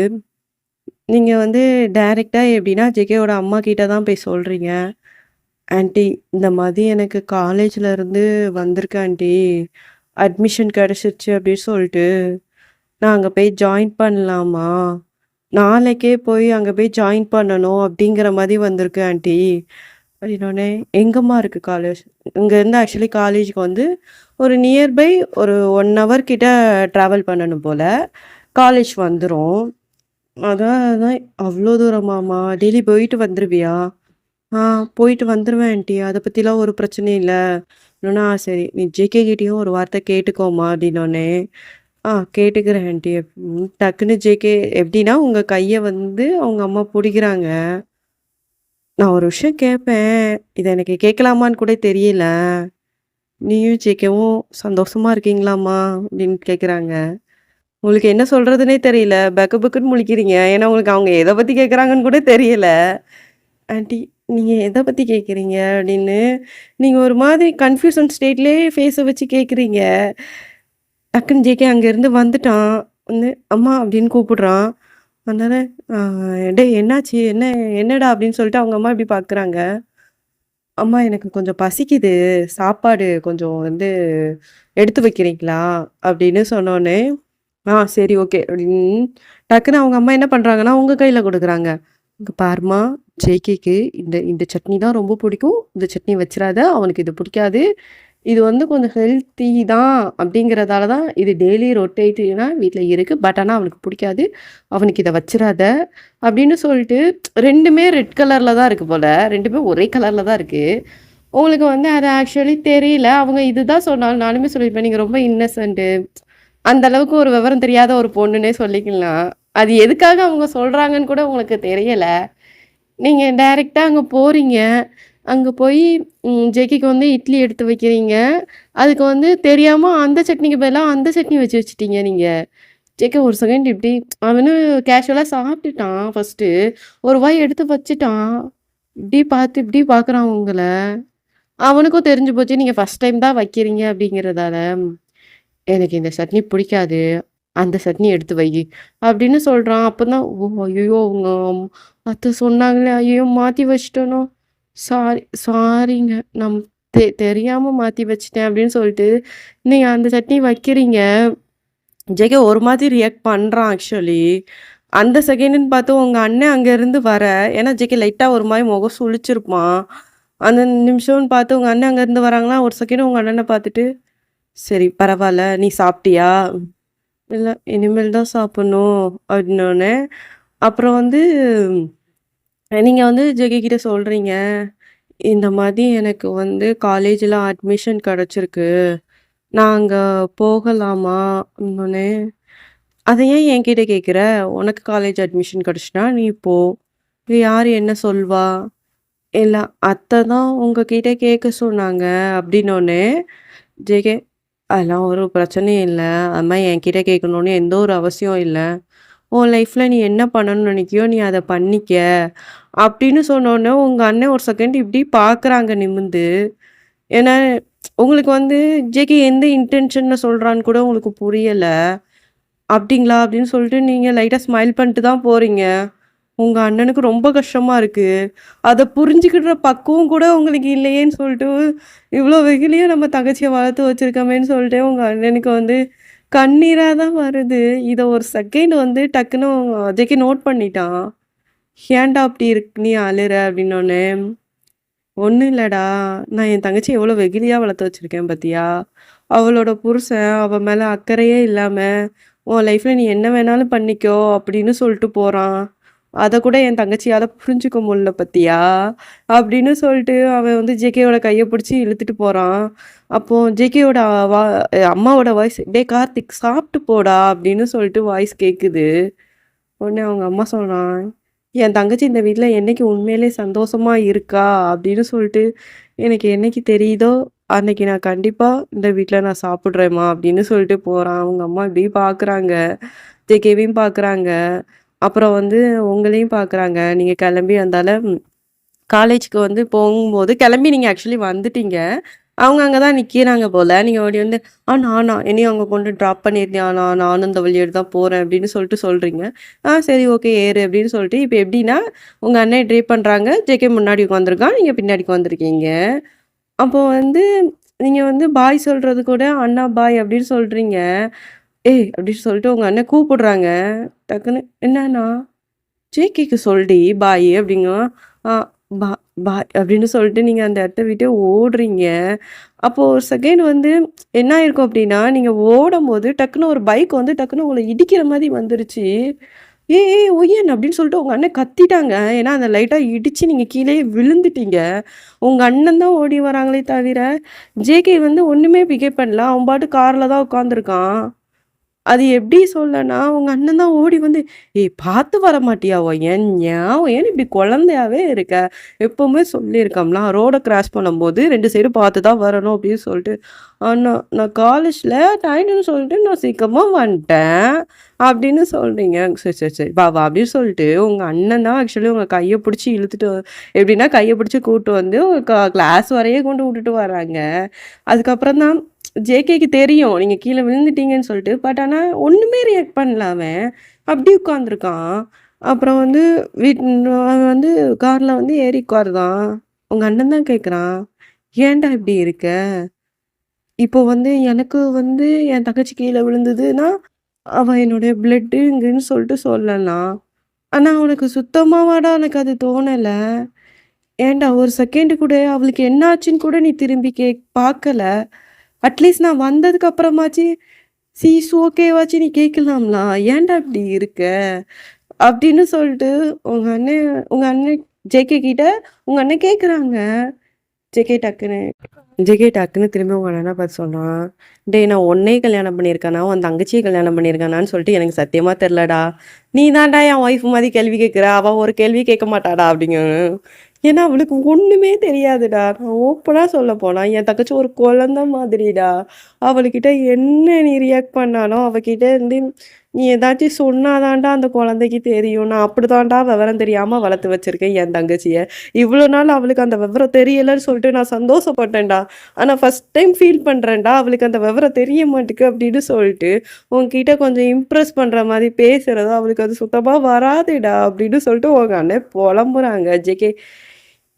நீங்க வந்து டைரக்ட்டா எப்படின்னா, ஜேகேவோட அம்மா கிட்ட தான் போய் சொல்றீங்க. ஆன்ட்டி இந்த மாதிரி எனக்கு காலேஜ்ல இருந்து வந்திருக்கு ஆன்ட்டி. அட்மிஷன் கிடைச்சிருச்சு அப்படின்னு சொல்லிட்டு, நான் அங்க போய் ஜாயின் பண்ணலாமா? நாளைக்கே போய் அங்க போய் ஜாயின் பண்ணணும் அப்படிங்கிற மாதிரி வந்திருக்கு ஆன்ட்டி. அப்படின்னோடனே, எங்கம்மா இருக்கு காலேஜ்? இங்கேருந்து ஆக்சுவலி காலேஜுக்கு வந்து ஒரு நியர்பை ஒரு 1 ஹவர் கிட்ட ட்ராவல் பண்ணணும் போல. காலேஜ் வந்துரும். அதான் அதான் அவ்ளோ தூரமாம்மா? டெய்லி போயிட்டு வந்துருவியா? ஆ போயிட்டு வந்துருவேன் ஆன்ட்டி. அத பத்திலாம் ஒரு பிரச்சனையும் இல்ல. இன்னொன்னா சரி நீ ஜேகே கிட்டயும் ஒரு வார்த்தை கேட்டுக்கோமா அப்படின்னோனே, கேட்டுக்கிறேன் ஆன்ட்டி. டக்குன்னு ஜேகே எப்படின்னா, உங்க கைய வந்து அவங்க அம்மா புடிக்கிறாங்க. நான் ஒரு விஷயம் கேட்பேன். இத எனக்கு கேட்கலாமான்னு கூட தெரியல. நீயும் ஜேகேவும் சந்தோஷமா இருக்கீங்களாம்மா? அப்படின்னு கேட்குறாங்க. உங்களுக்கு என்ன சொல்றதுன்னே தெரியல. பக்கு பக்குன்னு முழிக்கிறீங்க. ஏன்னா உங்களுக்கு அவங்க எத பத்தி கேட்குறாங்கன்னு கூட தெரியல. ஆன்ட்டி நீங்க எத பத்தி கேட்குறீங்க? அப்படின்னு நீங்க ஒரு மாதிரி கன்ஃப்யூஷன் ஸ்டேட்லயே ஃபேஸ வச்சு கேட்குறீங்க. டக்குன்னு ஜேகே அங்கேருந்து வந்துட்டான். வந்து அம்மா அப்படின்னு கூப்பிடுறான். அதனால ஆ டேய் என்னாச்சு? என்னடா? அப்படின்னு சொல்லிட்டு அவங்க அம்மா இப்படி பார்க்குறாங்க. அம்மா எனக்கு கொஞ்சம் பசிக்குது. சாப்பாடு கொஞ்சம் வந்து எடுத்து வைக்கிறீங்களா? அப்படின்னு சொன்னோனே, சரி ஓகே அப்படின்னு டக்குன்னு அவங்க அம்மா என்ன பண்றாங்கன்னா, உங்க கையில குடுக்குறாங்க. இங்க பாரும்மா, ஜேகேக்கு இந்த இந்த சட்னி தான் ரொம்ப பிடிக்கும். இந்த சட்னி வச்சிராத. அவனுக்கு இது பிடிக்காது. இது வந்து கொஞ்சம் ஹெல்த்தி தான் அப்படிங்கிறதால தான் இது டெய்லி ரொட்டேட்டிவா வீட்ல இருக்கு. பட் ஆனா அவனுக்கு பிடிக்காது. அவனுக்கு இத வச்சிராத அப்படின்னு சொல்லிட்டு 2மே ரெட் கலர்ல தான் இருக்கு போல. 2மே ஒரே கலர்ல தான் இருக்கு. உங்களுக்கு வந்து அது ஆக்சுவலி தெரியல. அவங்க இதுதான் சொன்னாலும் நானுமே சொல்லியிருப்பேன். நீங்க ரொம்ப இன்னசென்ட்டு. அந்த அளவுக்கு ஒரு விவரம் தெரியாத ஒரு பொண்ணுன்னே சொல்லிக்கலாம். அது எதுக்காக அவங்க சொல்றாங்கன்னு கூட உங்களுக்கு தெரியல. நீங்க டைரக்ட்டா அங்க போறீங்க. அங்க போயி ஜெகிக்கு வந்து இட்லி எடுத்து வைக்கிறீங்க. அதுக்கு வந்து தெரியாம அந்த சட்னிக்கு பதிலா அந்த சட்னி வச்சு வச்சுட்டீங்க நீங்க. ஜேகே ஒரு செகண்ட் இப்டி அவனு கேஷுவலா சாப்ட்டுட்டான் ஃபர்ஸ்ட்டு. ஒரு வாய் எடுத்து வச்சுட்டான். இப்டி பார்த்து இப்டி பார்க்குறான் உங்கள. அவனுக்கும் தெரிஞ்சு போச்சு நீங்க ஃபர்ஸ்ட் டைம் தான் வைக்கிறீங்க அப்டிங்கிறதால. எனக்கு இந்த சட்னி பிடிக்காது. அந்த சட்னி எடுத்து வையி. அப்படின்னு சொல்றான். அப்பதான் ஐயய்யோ! அவங்க அத்த சொன்னாங்களே! ஐயய்யோ! மாத்தி வச்சுட்டேனோ! சாரிங்க. நான் தெரியாம மாத்தி வச்சுட்டேன் அப்படின்னு சொல்லிட்டு, நீங்க அந்த சட்னி வைக்கிறீங்க. ஜெகா ஒரு மாதிரி ரியாக்ட் பண்றான் ஆக்சுவலி. அந்த செகண்டுன்னு பார்த்து உங்க அண்ணன் அங்கேருந்து வர ஏன்னா ஜெகா லைட்டா ஒரு மாரி முகம் சுளிச்சிருப்பான். அந்த நிமிஷம்னு பார்த்து உங்க அண்ணன் அங்கேருந்து வராங்களா, ஒரு செகண்ட் உங்க அண்ணன பார்த்துட்டு, "சரி பரவால்ல. நீ சாப்பிட்டியா?" இல்ல. இனிமேல் தான் சாப்பிடணும் அப்படின்னோனே, அப்புறம் வந்து நீங்க வந்து ஜெகி கிட்ட சொல்றீங்க, இந்த மாதிரி எனக்கு வந்து காலேஜ்ல அட்மிஷன் கிடைச்சிருக்கு. நான் அங்க போகலாமா? அப்படின்னோனே, "அத ஏன் என்கிட்ட கேட்குற? உனக்கு காலேஜ் அட்மிஷன் கிடைச்சுனா நீ போ. இங்க யாரு என்ன சொல்வா?" "இல்ல அத்த தான் உங்ககிட்ட கேட்க சொன்னாங்க." அப்படின்னோனே, ஜெகே "அதெல்லாம் ஒரு பிரச்சனையும் இல்ல. அது மாரி என்கிட்ட கேட்கணும்னு எந்த ஒரு அவசியம் இல்ல. உன் லைஃப்ல நீ என்ன பண்ணணும்னு நினைக்கியோ, நீ அத பண்ணிக்க." அப்படின்னு சொன்னோனே, உங்க அண்ணன் ஒரு செகண்ட் இப்படி பார்க்குறாங்க நிமிர்ந்து. ஏன்னா, உங்களுக்கு வந்து ஜேகே எந்த இன்டென்ஷன்ல சொல்றான்னு கூட உங்களுக்கு புரியல. "அப்படிங்களா?" அப்படின்னு சொல்லிட்டு நீங்க லைட்டா ஸ்மைல் பண்ணிட்டு தான் போறீங்க. உங்க அண்ணனுக்கு ரொம்ப கஷ்டமா இருக்கு. அத புரிஞ்சுக்கிற பக்குவம் கூட உங்களுக்கு இல்லையேன்னு சொல்லிட்டு, இவ்ளோ வெகுலியா நம்ம தங்கச்சிய வளர்த்து வச்சிருக்கோமேன்னு சொல்லிட்டு, உங்க அண்ணனுக்கு வந்து கண்ணீரா தான் வருது. இத ஒரு செகண்ட் வந்து டக்குன்னு ஜெகி நோட் பண்ணிட்டான். "ஏன்டா அப்படி நீ அழுற?" அப்படின்னோனே, "ஒண்ணும் இல்லடா. நான் என் தங்கச்சிய எவ்வளோ வெகுலியா வளர்த்து வச்சிருக்கேன் பாத்தியா? அவளோட புருஷன் அவ மேல அக்கறையே இல்லாம, உன் லைஃப்ல நீ என்ன வேணாலும் பண்ணிக்கோ அப்படின்னு சொல்லிட்டு போறான். அத கூட என் தங்கச்சியால புரிஞ்சுக்க முடியல பாத்தியா?" அப்படின்னு சொல்லிட்டு அவன் வந்து ஜேகேயோட கைய பிடிச்சு இழுத்துட்டு போறான். அப்போ ஜேகேயோட அம்மாவோட வாய்ஸ், "டேய் கார்த்திக் சாப்பிட்டு போடா" அப்படின்னு சொல்லிட்டு வாய்ஸ் கேட்குது. உடனே அவங்க அம்மா சொல்றான், "என் தங்கச்சி இந்த வீட்ல என்னைக்கு உண்மையிலே சந்தோஷமா இருக்கா அப்படின்னு சொல்லிட்டு எனக்கு என்னைக்கு தெரியுதோ, அன்னைக்கு நான் கண்டிப்பா இந்த வீட்ல நான் சாப்பிடுறேன்ம்மா" அப்படின்னு சொல்லிட்டு போறான். அவங்க அம்மா இப்படி பார்க்குறாங்க. ஜேகேவையும் பார்க்குறாங்க. அப்புறம் வந்து உங்களையும் பார்க்குறாங்க. நீங்க கிளம்பி அந்தால காலேஜ்க்கு வந்து போகும்போது கிளம்பி நீங்க ஆக்சுவலி வந்துட்டீங்க. அவங்க அங்க தான் நிக்கிறாங்க போல. நீங்க ஓடி வந்து, நானா? என்னையும் அங்க கொண்டு ட்ராப் பண்ணிருந்தியாண்ணா? நானும் இந்த வழியா தான் போறேன்" அப்படின்னு சொல்லிட்டு சொல்றீங்க. சரி ஓகே ஏறு" அப்படின்னு சொல்லிட்டு இப்ப எப்படின்னா, உங்க அண்ணன் ட்ரை பண்றாங்க. ஜேகே முன்னாடி உட்காந்துருக்கான். நீங்க பின்னாடி உட்காந்துருக்கீங்க. அப்போ வந்து நீங்க வந்து பாய் சொல்றது கூட, "அண்ணா பாய்" அப்படின்னு சொல்றீங்க. "ஏய்" அப்படின்னு சொல்லிட்டு உங்க அண்ணன் கூப்பிடுறாங்க. டக்குன்னு, "என்னண்ணா?" "ஜேகேக்கு சொல்டி பாய்" அப்படிங்கவும், "ஆ பா பாய்" அப்படின்னு சொல்லிட்டு நீங்க அந்த இடத்த விட்டு ஓடுறீங்க. அப்போ ஒரு செகண்ட் வந்து என்ன ஆயிருக்கும் அப்படின்னா, நீங்க ஓடும்போது டக்குனு ஒரு பைக் வந்து டக்குனு உங்கள இடிக்கிற மாரி வந்துருச்சு. "ஏய் ஏய் ஒய்யன்" அப்படின்னு சொல்லிட்டு உங்க அண்ணன் கத்திட்டாங்க. ஏன்னா, அந்த லைட்டா இடிச்சு நீங்க கீழயே விழுந்துட்டீங்க. உங்க அண்ணன் தான் ஓடி வராங்களே தவிர, ஜேகே வந்து ஒண்ணுமே பிஹேவ் பண்ணல. அவன் பாட்டுக்கு கார்ல தான் உட்காந்துருக்கான். அது எப்படி சொல்லனா, உங்க அண்ணன் தான் ஓடி வந்து, "ஏய் பார்த்து வரமாட்டியா ஒயன்? ஏன் ஒயன் இப்படி குழந்தையாவே இருக்க? எப்பவுமே சொல்லியிருக்கோம்ல, ரோட கிராஸ் பண்ணும்போது 2 சைடும் பார்த்து தான் வரணும்" அப்படின்னு சொல்லிட்டு. "அண்ணா நான் காலேஜ்ல டைம்ன்னு சொல்லிட்டு நான் சீக்கிரமா வந்துட்டேன்" அப்படின்னு சொல்றீங்க. "சரி சரி சரி வா வா" அப்படின்னு சொல்லிட்டு உங்க அண்ணன் தான் ஆக்சுவலி உங்க கைய பிடிச்சு இழுத்துட்டு எப்படின்னா கைய பிடிச்சு கூட்டு வந்து உங்க கிளாஸ் வரையே கொண்டு விட்டுட்டு வராங்க. அதுக்கப்புறம் தான் ஜேகேக்கு தெரியும். நீங்க கீழ விழுந்துட்டீங்கன்னு சொல்லிட்டு. பட் ஆனா ஒண்ணுமே ரியாக்ட் பண்ணல அவன். அப்படியே உட்கார்ந்துருக்கான். அப்புறம் வந்து வீட் அவன் வந்து கார்ல வந்து ஏறி உட்காருதான். உங்க அண்ணன் தான் கேட்குறான். "ஏன்டா இப்படி இருக்க? இப்போ வந்து எனக்கு வந்து என் தங்கச்சி கீழ விழுந்ததுன்னா, அவ என்னுடைய பிளட்டுங்கன்னு சொல்லிட்டு சொல்லலாம். ஆனா உனக்கு சுத்தமாவாடா எனக்கு அது தோணல. ஏன்டா ஒரு செகண்ட் கூட அவளுக்கு என்ன ஆச்சுன்னு கூட நீ திரும்பி பார்க்கல. அட்லீஸ்ட் நான் வந்ததுக்கு அப்புறமாச்சு "சி இஸ் ஓகேவாச்சும் நீ கேட்கலாம்ல. ஏன்டா இப்படி இருக்க?" அப்படின்னு சொல்லிட்டு உங்க அண்ணன் ஜேகே கிட்ட உங்க அண்ணன் கேட்குறாங்க. ஜேகே டக்குன்னு. ஜேகே டக்குன்னு திரும்பி உங்க அண்ணன பார்த்து சொன்னான். "டேய் நான் உன்னையும் கல்யாணம் பண்ணியிருக்கேனா, உன் தங்கச்சிய கல்யாணம் பண்ணியிருக்கானான்னு சொல்லிட்டு எனக்கு சத்தியமா தெரியலடா. நீ தான்டா என் ஒய்ஃப் மாரி கேள்வி கேட்குற. அவ ஒரு கேள்வி கேட்க மாட்டாடா" அப்படிங்கிறாங்க. ஏன்னா அவளுக்கு ஒண்ணுமே தெரியாதுடா. நான் ஓப்பனா சொல்லப்போனா, என் தங்கச்சி ஒரு குழந்தை மாதிரிடா. அவளுகிட்ட என்ன நீ ரியாக்ட் பண்ணாலும், அவகிட்ட இருந்து நீ ஏதாச்சும் சொன்னா தான்டா அந்த குழந்தைக்கு தெரியும். நான் அப்படிதான்டா விவரம் தெரியாம வளர்த்து வச்சிருக்கேன் என் தங்கச்சிய. இவ்வளோ நாள் அவளுக்கு அந்த விவரம் தெரியலன்னு சொல்லிட்டு நான் சந்தோஷப்பட்டேன்டா. ஆனா ஃபர்ஸ்ட் டைம் ஃபீல் பண்றேன்டா, அவளுக்கு அந்த விவரம் தெரிய மாட்டுக்கு அப்படின்னு சொல்லிட்டு, உன்கிட்ட கொஞ்சம் இம்ப்ரெஸ் பண்ற மாரி பேசுறது அவளுக்கு அது சுத்தமா வராதுடா அப்படின்னு சொல்லிட்டு உங்க அண்ணன் பொலம்புறாங்க. ஜேகே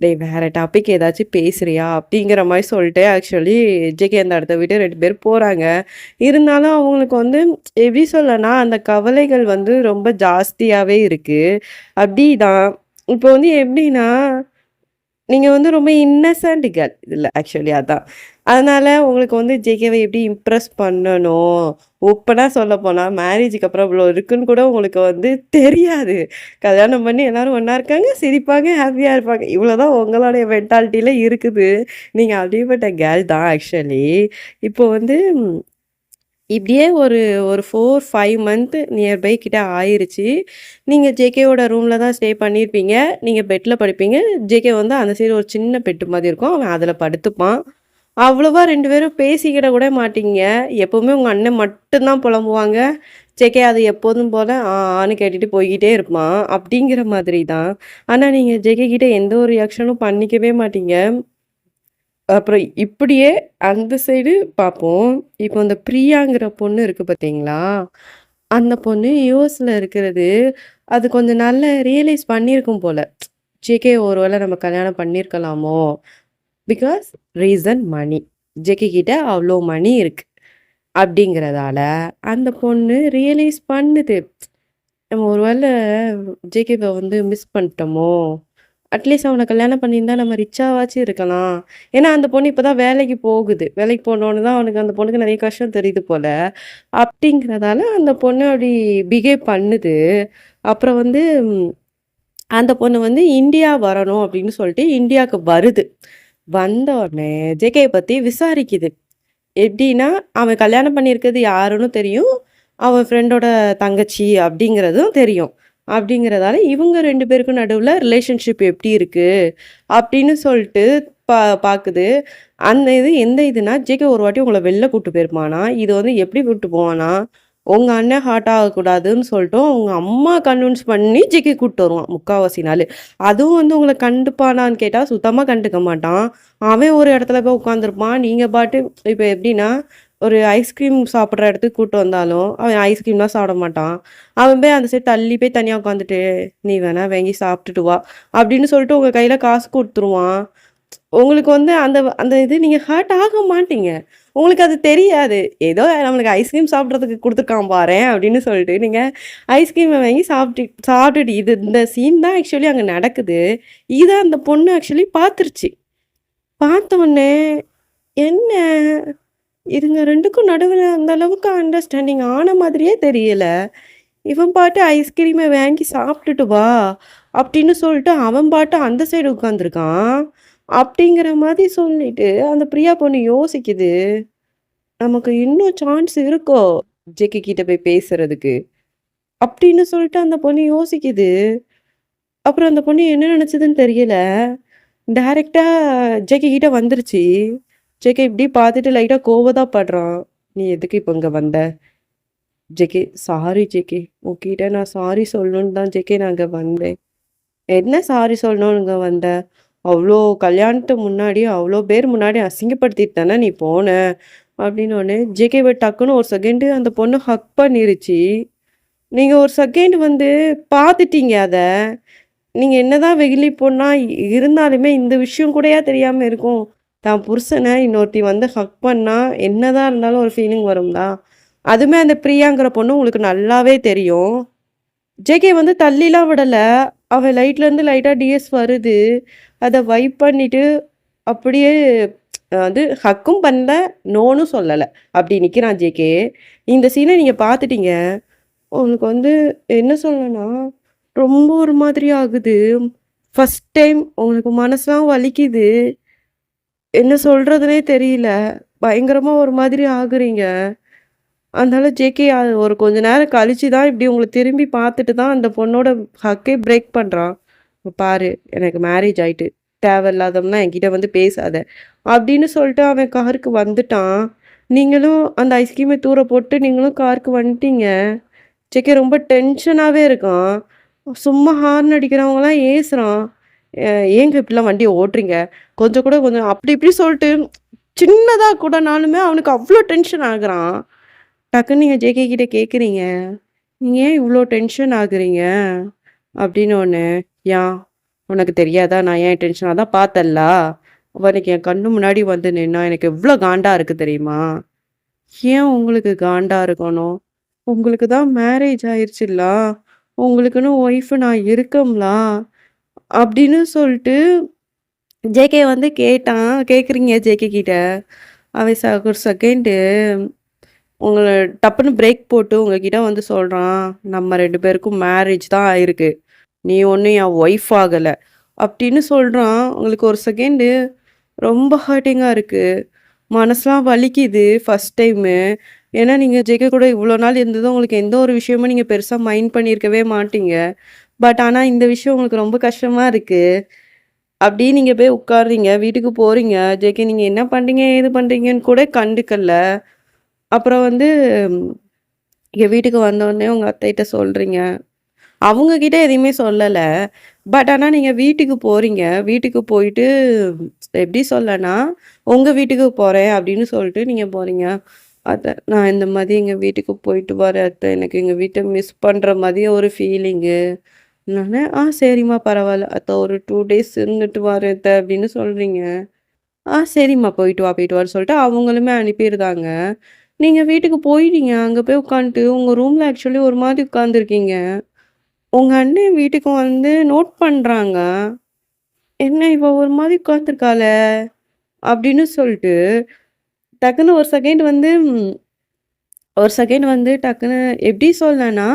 "டேய் வேற டாபிக் ஏதாச்சும் பேசுறியா?" அப்படிங்கிற மாரி சொல்லிட்டு ஆக்சுவலி ஜேகே அந்த இடத்த விட்டு 2 பேர் போறாங்க. இருந்தாலும் அவங்களுக்கு வந்து எப்படி சொல்லனா, அந்த கவலைகள் வந்து ரொம்ப ஜாஸ்தியாவே இருக்கு. அப்படிதான். இப்போ வந்து எப்படின்னா நீங்க வந்து ரொம்ப இன்னசென்ட் கேர்ள் இதுல ஆக்சுவலி அதான். அதனால உங்களுக்கு வந்து ஜேகேவ எப்படி இம்ப்ரெஸ் பண்ணணும், ஓப்பனா சொல்லப்போனா மேரேஜுக்கு அப்புறம் இவ்வளோ இருக்குன்னு கூட உங்களுக்கு வந்து தெரியாது. கல்யாணம் பண்ணி எல்லாரும் ஒண்ணா இருக்காங்க, சிரிப்பாங்க, ஹேப்பியா இருப்பாங்க. இவ்வளோதான் உங்களுடைய மென்டாலிட்டில இருக்குது. நீங்க அப்படிப்பட்ட கேர்ள் தான் ஆக்சுவலி. இப்போ வந்து இப்படியே ஒரு ஒரு 4, 5 மந்த் நியர்பை கிட்ட ஆயிருச்சு. நீங்க ஜேகேவோட ரூம்ல தான் ஸ்டே பண்ணியிருப்பீங்க. நீங்க பெட்ல படுப்பீங்க. ஜேகே வந்து அந்த சைடு ஒரு சின்ன பெட்டு மாரி இருக்கும். அவன் அதுல படுத்துப்பான். அவ்வளவா 2 பேரும் பேசிக்கிட கூட மாட்டீங்க. எப்பவுமே உங்க அண்ணன் மட்டும் தான் புலம்புவாங்க. ஜேகே அது எப்போதும் போல ஆன்னு கேட்டுட்டு போய்க்கிட்டே இருப்பான். அப்படிங்கிற மாதிரி தான். ஆனா நீங்க ஜேகே கிட்ட எந்த ஒரு ரியாக்ஷனும் பண்ணிக்கவே மாட்டீங்க. அப்புறம் இப்படியே அந்த சைடு பார்ப்போம். இப்போ இந்த பிரியாங்கிற பொண்ணு இருக்கு பார்த்தீங்களா? அந்த பொண்ணு யுஎஸ்ல இருக்கிறது, அது கொஞ்சம் நல்லா ரியலைஸ் பண்ணியிருக்கும் போல. ஜேகே ஒரு வேள நம்ம கல்யாணம் பண்ணியிருக்கலாமோ? Because reason money. ஜேகே கிட்ட அவ்ளோ மனி இருக்கு. அப்படிங்கிறதால அந்த பொண்ணு ரியலைஸ் பண்ணுது. நம்ம ஒரு வேள ஜேகேவ வந்து மிஸ் பண்ணிட்டோமோ? அட்லீஸ்ட் அவன கல்யாணம் பண்ணியிருந்தா நம்ம ரிச்சாவாச்சும் இருக்கலாம். ஏன்னா அந்த பொண்ணு இப்ப தான் வேலைக்கு போகுது. வேலைக்கு போனோனே தான் அவனுக்கு அந்த பொண்ணுக்கு நெறைய கஷ்டம் தெரியுது போல. அப்படிங்கிறதால அந்த பொண்ணு அப்படி பிஹேவ் பண்ணுது. அப்புறம் வந்து அந்த பொண்ணு வந்து இந்தியா வரணும் அப்படின்னு சொல்லிட்டு இந்தியாவுக்கு வருது. வந்த உடனே ஜேகேய பத்தி விசாரிக்குது. எப்படின்னா, அவன் கல்யாணம் பண்ணியிருக்கிறது யாருன்னு தெரியும். அவன் ஃப்ரெண்டோட தங்கச்சி அப்படிங்கிறதும் தெரியும். அப்படிங்கிறதால இவங்க 2 பேருக்கும் நடுவுல ரிலேஷன்ஷிப் எப்படி இருக்கு? அப்படின்னு சொல்லிட்டு பாக்குது. அந்த இது எந்த இதுன்னா, ஜேகே ஒரு வாட்டி உங்கள வெளில கூட்டு போயிருப்பானாம். இது வந்து எப்படி கூட்டு போவானா, உங்க அண்ணன் ஹர்ட் ஆகக்கூடாதுன்னு சொல்லிட்டு, உங்க அம்மா கன்வின்ஸ் பண்ணி ஜேகே கூட்டு வருவான் முக்காவாசி நாளு. அதுவும் வந்து உங்கள கண்டுப்பானான்னு கேட்டா, சுத்தமா கண்டுக்க மாட்டான். அவன் ஒரு இடத்துல போய் உட்காந்துருப்பான். நீங்க பாட்டு இப்ப எப்படின்னா, ஒரு ஐஸ்கிரீம் சாப்பிடுற இடத்துக்கு கூட்டு வந்தாலும், அவன் ஐஸ்கிரீம்லாம் சாப்பிட மாட்டான். அவன் போய் அந்த சைடு தள்ளி போய் தனியா உட்காந்துட்டு, "நீ வேணா வாங்கி சாப்பிட்டுட்டு வா" அப்படின்னு சொல்லிட்டு உங்க கையில காசு குடுத்துருவான். உங்களுக்கு வந்து அந்த அந்த இது நீங்க ஹர்ட் ஆக மாட்டீங்க. உங்களுக்கு அது தெரியாது. ஏதோ நம்மளுக்கு ஐஸ்கிரீம் சாப்பிடுறதுக்கு குடுத்துருக்கான் பாரேன் அப்படின்னு சொல்லிட்டு, நீங்க ஐஸ்கிரீம வாங்கி சாப்பிட்டுட்டு இந்த சீன் தான் ஆக்சுவலி அங்க நடக்குது. இத அந்த பொண்ணு ஆக்சுவலி பார்த்துருச்சு. பார்த்த உடனே, என்ன இதுங்க 2க்கும் நடுவுல அந்த அளவுக்கு அண்டர்ஸ்டாண்டிங் ஆன மாதிரியே தெரியல. இவன் பாட்டு ஐஸ்கிரீம வாங்கி சாப்பிட்டுட்டு வா! அப்படின்னு சொல்லிட்டு அவன் பாட்டு அந்த சைடு உட்காந்துருக்கான். அப்படிங்கிற மாதிரி சொல்லிட்டு அந்த பிரியா பொண்ணு யோசிக்குது. நமக்கு இன்னும் சான்ஸ் இருக்கோ, ஜேகே கிட்ட போய் பேசுறதுக்கு. அப்படின்னு சொல்லிட்டு அந்த பொண்ணு யோசிக்குது. அப்புறம் அந்த பொண்ணு என்ன நினைச்சதுன்னு தெரியல. டைரக்ட்டா ஜேகே கிட்ட வந்துருச்சு. ஜேகே இப்படி பார்த்துட்டு லைட்டா கோவம் படுறான். "நீ எதுக்கு இப்ப இங்க வந்த?" JK, "sorry JK. உன்கிட்ட நான் சாரி சொல்லணும்னு தான் ஜேகே நான் இங்க வந்தேன்." "என்ன சாரி சொல்லணும்னு இங்க வந்த? அவ்ளோ கல்யாணத்துக்கு முன்னாடி, அவ்ளோ பேர் முன்னாடி அசிங்கப்படுத்திட்டு தானே நீ போன." அப்படின்னோனே, ஜேகேவ டக்குன்னு ஒரு செகண்டு அந்த பொண்ணு ஹக் பண்ணிருச்சு. நீங்க ஒரு செகண்ட் வந்து பார்த்துட்டீங்க அத. நீங்க என்னதான் வெகுளி பொண்ணா இருந்தாலுமே இந்த விஷயம் கூடயா தெரியாம இருக்கும்? தான் புருஷன இன்னொருத்தி வந்து ஹக் பண்ணா, என்னதான் இருந்தாலும் ஒரு ஃபீலிங் வரும்ல. அதுவுமே அந்த பிரியாங்கிற பொண்ணு உங்களுக்கு நல்லாவே தெரியும். ஜேகே வந்து தள்ளிலாம் விடல. அவ லைட்லேருந்து லைட்டா டிஎஸ் வருது. அத வைப் பண்ணிட்டு, அப்படியே அது ஹக்கும் பண்ணல, நோன்னு சொல்லல. அப்படி நிக்கிறான் ஜேகே. இந்த சீன நீங்க பார்த்துட்டீங்க. உங்களுக்கு வந்து என்ன சொல்லணும்னா, ரொம்ப ஒரு மாதிரி ஆகுது. ஃபர்ஸ்ட் டைம் உங்களுக்கு மனசுலாம் வலிக்குது. என்ன சொல்றதுன்னே தெரியல. பயங்கரமா ஒரு மாதிரி ஆகுறீங்க. அதனால ஜேகே அது ஒரு கொஞ்ச நேரம் கழிச்சு தான் இப்படி உங்கள திரும்பி பார்த்துட்டு தான் அந்த பொண்ணோட ஹக்கே பிரேக் பண்றான். "இப்ப பாரு, எனக்கு மேரேஜ் ஆயிட்டு. தேவையில்லாதவன்லாம் என்கிட்ட வந்து பேசாத." அப்படின்னு சொல்லிட்டு அவன் காருக்கு வந்துட்டான். நீங்களும் அந்த ஐஸ்கிரீம தூர போட்டு நீங்களும் காருக்கு வந்துட்டீங்க. ஜேகே ரொம்ப டென்ஷனாவே இருக்கான். சும்மா ஹார்ன் அடிக்கிறவங்கலாம் ஏசுறான். "அ ஏங்க இப்படிலாம் வண்டிய ஓட்டுறீங்க? கொஞ்சம் கூட கொஞ்சம்" அப்படி இப்படி சொல்லிட்டு சின்னதா கூடனாலுமே அவனுக்கு அவ்ளோ டென்ஷன் ஆகுறான். டக்குன்னு நீங்க ஜேகே கிட்ட கேட்குறீங்க. "நீங்க ஏன் இவ்ளோ டென்ஷன் ஆகுறீங்க?" அப்படின்னோனே, "யான் உனக்கு தெரியாதா நான் ஏன் டென்ஷன் அதான் பார்த்தல்ல. அவ அன்னைக்கு என் கண்ணு முன்னாடி வந்து நின்னா எனக்கு எவ்ளோ காண்டா இருக்கு தெரியுமா?" "ஏன் உங்களுக்கு காண்டா இருக்கணும்? உங்களுக்கு தான் மேரேஜ் ஆயிருச்சுல்ல. உங்களுக்குன்னு ஒய்ஃப் நான் இருக்கம்ல." அப்படின்னு சொல்லிட்டு ஜேகே வந்து கேட்டான். கேட்குறீங்க ஜேகே கிட்ட. அவன் ஒரு செகண்டு உங்கள டப்புன்னு பிரேக் போட்டு உங்ககிட்ட வந்து சொல்றான். "நம்ம 2 பேருக்கும் மேரேஜ் தான் ஆயிருக்கு. நீ ஒண்ணும் என் ஒய்ஃப் ஆகல." அப்படின்னு சொல்றான். உங்களுக்கு ஒரு செகண்டு ரொம்ப ஹர்ட்டிங்கா இருக்கு. மனசுலாம் வலிக்குது ஃபர்ஸ்ட் டைமு. ஏன்னா நீங்க ஜேகே கூட இவ்வளோ நாள் இருந்ததும் உங்களுக்கு எந்த ஒரு விஷயமும் நீங்க பெருசா மைண்ட் பண்ணியிருக்கவே மாட்டீங்க. பட் ஆனா இந்த விஷயம் உங்களுக்கு ரொம்ப கஷ்டமா இருக்கு. அப்படியே நீங்க போய் உட்கார்றீங்க. வீட்டுக்கு போறீங்க. ஜேகே நீங்க என்ன பண்றீங்க? ஏது பண்றீங்கன்னு கூட கண்டுக்கல. அப்புறம் வந்து இங்க வீட்டுக்கு வந்தோனே உங்க அத்தைட்ட சொல்றீங்க. அவங்க கிட்ட எதையுமே சொல்லல. பட் ஆனா நீங்க வீட்டுக்கு போறீங்க. வீட்டுக்கு போயிட்டு எப்படி சொல்லனா, உங்க வீட்டுக்கு போறேன் அப்படின்னு சொல்லிட்டு நீங்க போறீங்க. "அத்த நான் இந்த மாரி எங்க வீட்டுக்கு போயிட்டு வரேன் அத்த. எனக்கு எங்க வீட்ட மிஸ் பண்ற மாரி ஒரு ஃபீலிங்கு." நானு, சரிம்மா பரவால்ல. அத்த ஒரு 2 டேஸ் இருந்துட்டு வரேன் அத்த" அப்படின்னு சொல்றீங்க. சரிம்மா போயிட்டு வா, போயிட்டு வான்னு சொல்லிட்டு அவங்களுமே அனுப்பிருதாங்க. நீங்க வீட்டுக்கு போயிட்டீங்க. அங்க போய் உட்காந்துட்டு உங்க ரூம்ல ஆக்சுவலி ஒரு மாரி உட்காந்துருக்கீங்க. உங்க அண்ணன் வீட்டுக்கு வந்து நோட் பண்றாங்க. "என்ன இவ ஒரு மாரி உட்காந்துருக்காளே!" அப்படின்னு சொல்லிட்டு, டக்குனு ஒரு செகண்ட் வந்து டக்குனு எப்படி சொல்லனா,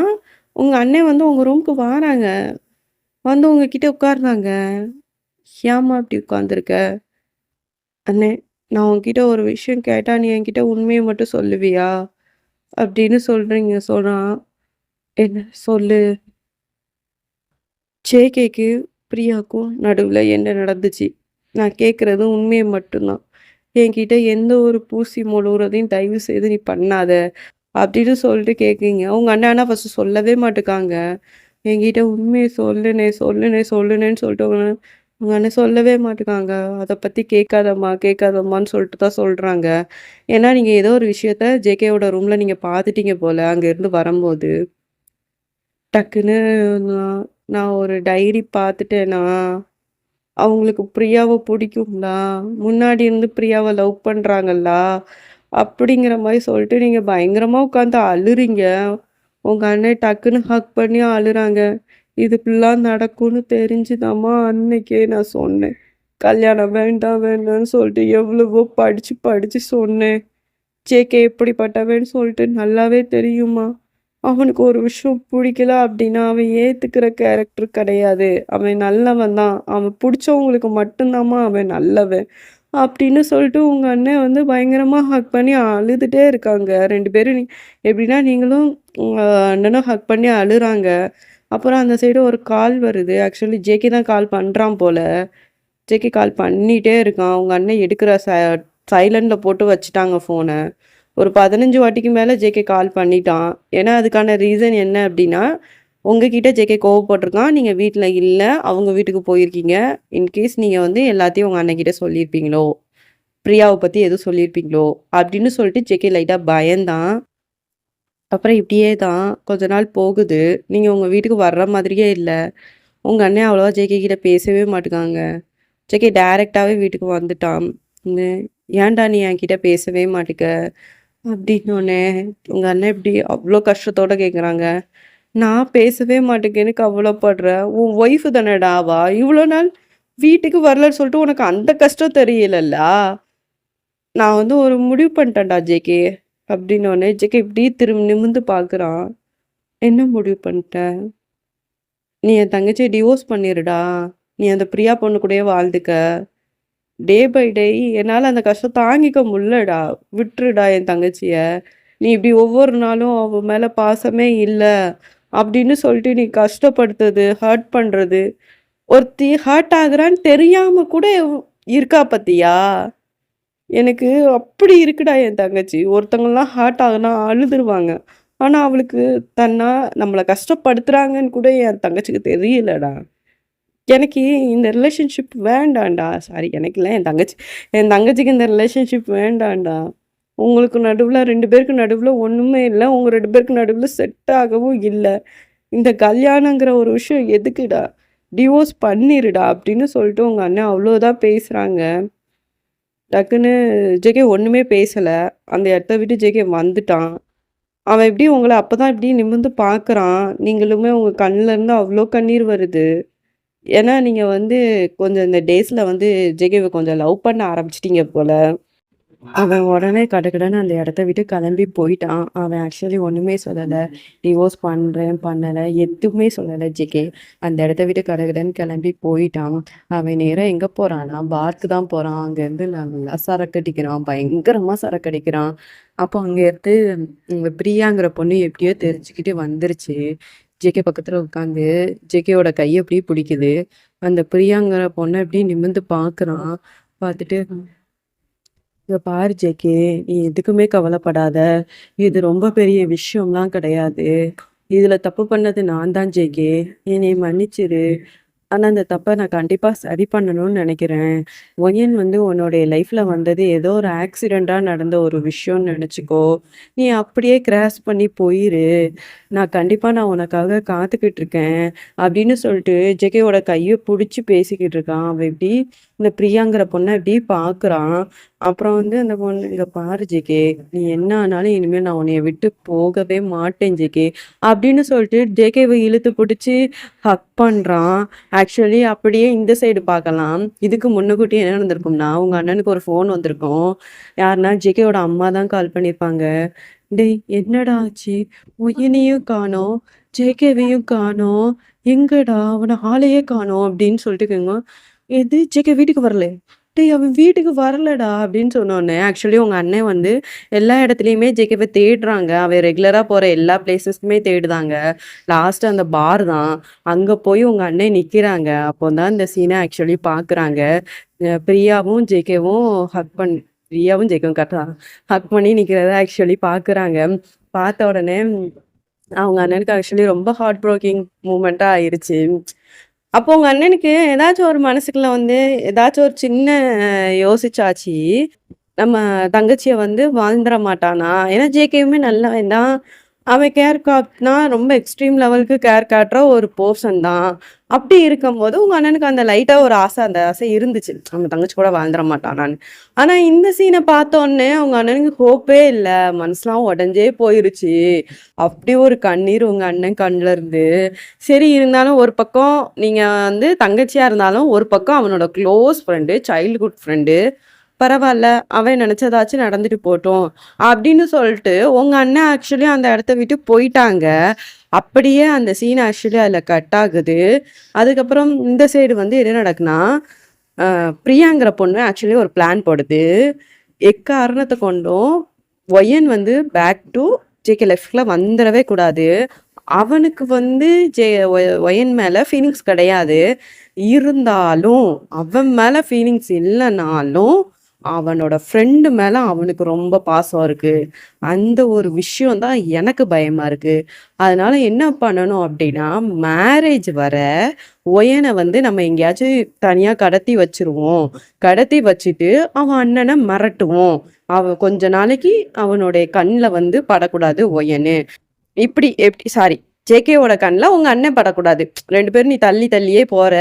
உங்க அண்ணன் வந்து உங்க ரூமுக்கு வாராங்க. வந்து உங்ககிட்ட உட்கார்றாங்க. "ஏம்மா இப்படி உட்காந்துருக்க?" "அண்ணே, நான் உன்கிட்ட ஒரு விஷயம் கேட்டா, நீ என்கிட்ட உண்மைய மட்டும் சொல்லுவியா?" அப்படின்னு சொல்றான். "என்ன சொல்லு." ஜேகேக்கு, பிரியாக்கும் நடுவுல என்ன நடந்துச்சு? நான் கேட்குறது உண்மைய மட்டும் தான். என்கிட்ட எந்த ஒரு பூசி மொழுவுறதையும் தயவு செய்து நீ பண்ணாத. அப்படின்னு சொல்லிட்டு கேட்குறீங்க. உங்க அண்ணன் ஆனா ஃபர்ஸ்ட்டு சொல்லவே மாட்டுக்காங்க. என்கிட்ட உண்மைய சொல்லுனே, சொல்லுனே, சொல்லுனேன்னு சொல்லிட்டு உங்க அண்ணன் சொல்லவே மாட்டுக்காங்க. அத பத்தி கேட்காதம்மா, கேட்காதம்மான்னு சொல்லிட்டு தான் சொல்றாங்க. ஏன்னா, நீங்க ஏதோ ஒரு விஷயத்த ஜேகேவோட ரூம்ல நீங்க பார்த்துட்டீங்க போல, அங்கேருந்து வரும்போது. டக்குன்னு நான் நான் ஒரு டைரி பார்த்துட்டேனா, அவங்களுக்கு பிரியாவ பிடிக்குங்களா? முன்னாடி இருந்து பிரியாவ லவ் பண்றாங்களா? அப்படிங்கிற மாரி சொல்லிட்டு நீங்க பயங்கரமா உட்காந்து அழுறீங்க. உங்க அண்ணன் டக்குன்னு ஹக் பண்ணி அழுறாங்க. இது இப்படிலாம் நடக்கும்னு தெரிஞ்சுதாம்மா அன்னைக்கே நான் சொன்னேன். கல்யாணம் வேண்டாம் வேண்டாம்னு சொல்லிட்டு எவ்வளவோ படிச்சு படிச்சு சொன்னேன். ஜேகே எப்படிப்பட்டவன்னு சொல்லிட்டு நல்லாவே தெரியுமா. அவனுக்கு ஒரு விஷயம் பிடிக்கல அப்படின்னா அவன் ஏத்துக்கிற கேரக்டர் கிடையாது. அவன் நல்லவன் தான். அவன் பிடிச்சவங்களுக்கு மட்டும்தாம்மா அவன் நல்லவன். அப்படின்னு சொல்லிட்டு உங்க அண்ணன் வந்து பயங்கரமா ஹக் பண்ணி அழுதுட்டே இருக்காங்க. 2 பேரும் எப்படின்னா நீங்களும் உங்க அண்ணனும் ஹக் பண்ணி அழுறாங்க. அப்புறம் அந்த சைடு ஒரு கால் வருது. ஆக்சுவலி ஜேகே தான் கால் பண்றான் போல. ஜேகே கால் பண்ணிட்டே இருக்கான். உங்க அண்ணன் எடுக்கிற சைலண்ட்ல போட்டு வச்சுட்டாங்க ஃபோன. ஒரு 15 வாட்டிக்கு மேல ஜேகே கால் பண்ணிட்டான். ஏன்னா, அதுக்கான ரீசன் என்ன அப்டின்னா, உங்ககிட்ட ஜேகே கோவப்பட்டுருக்கான். நீங்க வீட்ல இல்ல. அவங்க வீட்டுக்கு போயிருக்கீங்க. இன்கேஸ் நீங்க வந்து எல்லாத்தையும் உங்க அண்ணன்கிட்ட சொல்லியிருப்பீங்களோ, பிரியாவ பத்தி எதுவும் சொல்லியிருப்பீங்களோ, அப்டின்னு சொல்லிட்டு ஜேகே லைட்டா பயந்தான். அப்புறம் இப்படியே தான் கொஞ்ச நாள் போகுது. நீங்க உங்க வீட்டுக்கு வர்ற மாதிரியே இல்ல. உங்க அண்ணன் அவ்வளவா ஜேகே கிட்ட பேசவே மாட்டுக்காங்க. ஜேகே டைரக்ட்டாவே வீட்டுக்கு வந்துட்டான். ன்னு "ஏன்டா நீ என்கிட்ட பேசவே மாட்டுக்க?" அப்படின்னோனே, உங்க அண்ணன் இப்படி அவ்ளோ கஷ்டத்தோட கேட்குறாங்க. "நான் பேசவே மாட்டேங்கேன்னு கவலைப்படுற. உன் ஒய்ஃப் தானடா அவ. இவ்வளோ நாள் வீட்டுக்கு வரலன்னு சொல்லிட்டு உனக்கு அந்த கஷ்டம் தெரியலல்லா? நான் வந்து ஒரு முடிவு பண்ணிட்டேன்டா ஜேகே." அப்படின்னோனே, ஜேகே இப்படி திரும்பி நிமிர்ந்து பார்க்குறான். "என்ன முடிவு பண்ணிட்ட?" "நீ என் தங்கச்சிய டிவோர்ஸ் பண்ணிருடா. நீ அந்த பிரியா பொண்ணு கூடயே வாழ்ந்துக்க. டே பை டே என்னால அந்த கஷ்டம் தாங்கிக்க முடியலடா. விட்டுருடா என் தங்கச்சிய. நீ இப்படி ஒவ்வொரு நாளும் அவ மேல பாசமே இல்ல. அப்படின்னு சொல்லிட்டு நீ கஷ்டப்படுத்துறது, ஹர்ட் பண்றது. ஒருத்தி ஹர்ட் ஆகுறான்னு தெரியாம கூட இருக்கா பாத்தியா? எனக்கு அப்படி இருக்குடா என் தங்கச்சி. ஒருத்தவங்கலாம் ஹர்ட் ஆகுனா அழுதுருவாங்க. ஆனா அவளுக்கு தன்னா நம்மள கஷ்டப்படுத்துறாங்கன்னு கூட என் தங்கச்சிக்கு தெரியலடா. எனக்கு இந்த ரிலேஷன்ஷிப் வேண்டாம்டா. சாரி எனக்கு இல்ல என் தங்கச்சிக்கு இந்த ரிலேஷன்ஷிப் வேண்டாம்டா. உங்களுக்கு நடுவுல 2 பேருக்கு நடுவுல ஒண்ணுமே இல்ல. உங்க 2 பேருக்கு நடுவுல செட் ஆகவும் இல்ல. இந்த கல்யாணங்கிற ஒரு விஷயம் எதுக்குடா? டிவோர்ஸ் பண்ணிருடா அப்படின்னு சொல்லிட்டு உங்க அண்ணன் அவ்வளோதான் பேசுறாங்க. டக்குன்னு ஜேகே ஒண்ணுமே பேசல. அந்த இடத்த விட்டு ஜேகே வந்துட்டான். அவன் எப்படி உங்கள அப்பதான் இப்படி நிமிர்ந்து பார்க்குறான். நீங்களுமே உங்க கண்ல இருந்து அவ்ளோ கண்ணீர் வருது. ஏன்னா, நீங்க வந்து கொஞ்சம் இந்த டேஸ்ல வந்து ஜேகேவ கொஞ்சம் லவ் பண்ண ஆரம்பிச்சுட்டீங்க போல. அவன் உடனே கடகடன்னு அந்த இடத்த விட்டு கிளம்பி போயிட்டான். அவன் ஆக்சுவலி ஒண்ணுமே சொல்லல. டிவோர்ஸ் பண்றேன், பண்ணல. எதுவுமே சொல்லல ஜேகே. அந்த இடத்த விட்டு கடகடன்னு கிளம்பி போயிட்டான். அவன் நேரா எங்க போறான்னா, பார்க்கு தான் போறான். அங்கேருந்து நல்லா சரக்கு அடிக்கிறான். பயங்கரமா சரக்கு அடிக்கிறான். அப்போ அங்கேருந்து பிரியாங்கிற பொண்ணு எப்படியோ தெரிஞ்சுக்கிட்டு வந்துருச்சு. ஜேகே பக்கத்துல உட்காந்து ஜேகேவோட கைய அப்படியே பிடிக்குது. அந்த பிரியாங்கிற பொண்ண அப்படியே நிமிர்ந்து பார்க்குறான். பார்த்துட்டு "இங்க பாரு ஜேகே, நீ எதுக்குமே கவலைப்படாத. இது ரொம்ப பெரிய விஷயம்லாம் கிடையாது. இதுல தப்பு பண்ணது நான் தான் ஜேகே. என்னைய மன்னிச்சிரு. ஆனா, அந்த தப்ப நான் கண்டிப்பா சரி பண்ணணும்னு நெனைக்கிறேன். ஒயன் வந்து உன்னுடைய லைஃப்ல வந்தது ஏதோ ஒரு ஆக்சிடென்ட்டா நடந்த ஒரு விஷயம்னு நெனச்சுக்கோ. நீ அப்படியே கிராஸ் பண்ணி போயிரு. நான் உனக்காக காத்துக்கிட்டு இருக்கேன்." அப்படின்னு சொல்லிட்டு ஜேகேவோட கைய புடிச்சு பேசிக்கிட்டு இருக்கான். அவன் இப்படி இந்த பிரியாங்கிற பொண்ண இப்படி பார்க்குறான். அப்புறம் வந்து அந்த பொண்ணு, "இங்க பாரு ஜேகே, நீ என்ன ஆனாலும் இனிமே நான் உன்னைய விட்டு போகவே மாட்டேன் ஜேகே." அப்படின்னு சொல்லிட்டு ஜேகேவ இழுத்து புடிச்சு ஹக் பண்றான். ஆக்சுவலி அப்படியே இந்த சைடு பார்க்கலாம். இதுக்கு முன்னுக்கூட்டி என்ன நடந்திருக்கும்னா, உங்க அண்ணனுக்கு ஒரு ஃபோன் வந்திருக்கும். யாருன்னா ஜேகேவோட அம்மா தான் கால் பண்ணியிருப்பாங்க. "டேய் என்னடா ஆச்சு? உயினையும் காணோம், ஜேகேவையும் காணோம். எங்கடா? அவன ஆளையே காணோம்." அப்படின்னு சொல்லிட்டு கேட்கும். "எது ஜேகே வீட்டுக்கு வரல?" "டேய் அவன் வீட்டுக்கு வரலடா." அப்படின்னு சொன்னோனே, ஆக்சுவலி உங்க அண்ணன் வந்து எல்லா இடத்துலயுமே ஜேகேவ தேடுறாங்க. அவன் ரெகுலரா போற எல்லா பிளேஸஸ்க்குமே தேடுதாங்க. லாஸ்ட் அந்த பார் தான். அங்க போய் உங்க அண்ணன் நிக்கிறாங்க. அப்போ தான் இந்த சீன ஆக்சுவலி பார்க்குறாங்க. பிரியாவும், ஜேகேவும் ஹக் பண் பிரியாவும் ஜேகேவும் கரெக்ட்டா ஹக் பண்ணி நிக்கிறத ஆக்சுவலி பார்க்குறாங்க. பார்த்த உடனே அவங்க அண்ணனுக்கு ஆக்சுவலி ரொம்ப ஹார்ட் ப்ரோக்கிங் மூமெண்ட்டா ஆயிருச்சு. அப்போ உங்க அண்ணனுக்கு ஏதாச்சும் ஒரு மனசுக்குள்ள வந்து ஏதாச்சும் ஒரு சின்ன யோசிச்சாச்சு, நம்ம தங்கச்சிய வந்து வாழ்ந்துற மாட்டானா? ஏன்னா ஜேகேயுமே நல்லவன் தான். அவன் கேர் காட்டினா ரொம்ப எக்ஸ்ட்ரீம் லெவலுக்கு கேர் காட்டுற ஒரு பெர்சன் தான். அப்படி இருக்கும்போது உங்க அண்ணனுக்கு அந்த லைட்டா ஒரு ஆசை, அந்த ஆசை இருந்துச்சு. நம்ம தங்கச்சி கூட வாழ்ந்துற மாட்டானான்னு. ஆனா இந்த சீன பார்த்தோன்னே உங்க அண்ணனுக்கு ஹோப்பே இல்ல. மனசுலாம் உடைஞ்சே போயிருச்சு. அப்படி ஒரு கண்ணீர் உங்க அண்ணன் கண்ல இருந்து. சரி இருந்தாலும் ஒரு பக்கம் நீங்க வந்து தங்கச்சியா இருந்தாலும், ஒரு பக்கம் அவனோட க்ளோஸ் ஃப்ரெண்டு, சைல்ட்ஹுட் ஃப்ரெண்டு. பரவால்ல, அவன் நெனச்சதாச்சும் நடந்துட்டு போட்டும். அப்படின்னு சொல்லிட்டு உங்க அண்ணன் ஆக்சுவலி அந்த இடத்த விட்டு போயிட்டாங்க. அப்படியே அந்த சீன் ஆக்சுவலி அதில கட் ஆகுது. அதுக்கப்புறம் இந்த சைடு வந்து என்ன நடக்குன்னா, பிரியாங்கிற பொண்ணு ஆக்சுவலி ஒரு பிளான் போடுது. எக்காரணத்த கொண்டும் ஒயன் வந்து பேக் டூ ஜேகே லைஃப்ல வந்துறவே கூடாது. அவனுக்கு வந்து ஒயன் மேல ஃபீலிங்ஸ் கிடையாது. இருந்தாலும், அவன் மேல ஃபீலிங்ஸ் இல்லனாலும், அவனோட ஃப்ரெண்டு மேல அவனுக்கு ரொம்ப பாசம் இருக்கு. அந்த ஒரு விஷயம் தான் எனக்கு பயமா இருக்கு. அதனால என்ன பண்ணணும் அப்டின்னா, மேரேஜ் வர ஒயன வந்து நம்ம எங்கேயாச்சும் தனியா கடத்தி வச்சுருவோம். கடத்தி வச்சுட்டு அவன் அண்ணன மிரட்டுவோம். அவன் கொஞ்ச நாளைக்கு அவனுடைய கண்ல வந்து படக்கூடாது ஒயனு. எப்படி சாரி, ஜேகேவோட கண்ல உங்க அண்ணன் படக்கூடாது. 2 பேரும் நீ தள்ளி தள்ளியே போற.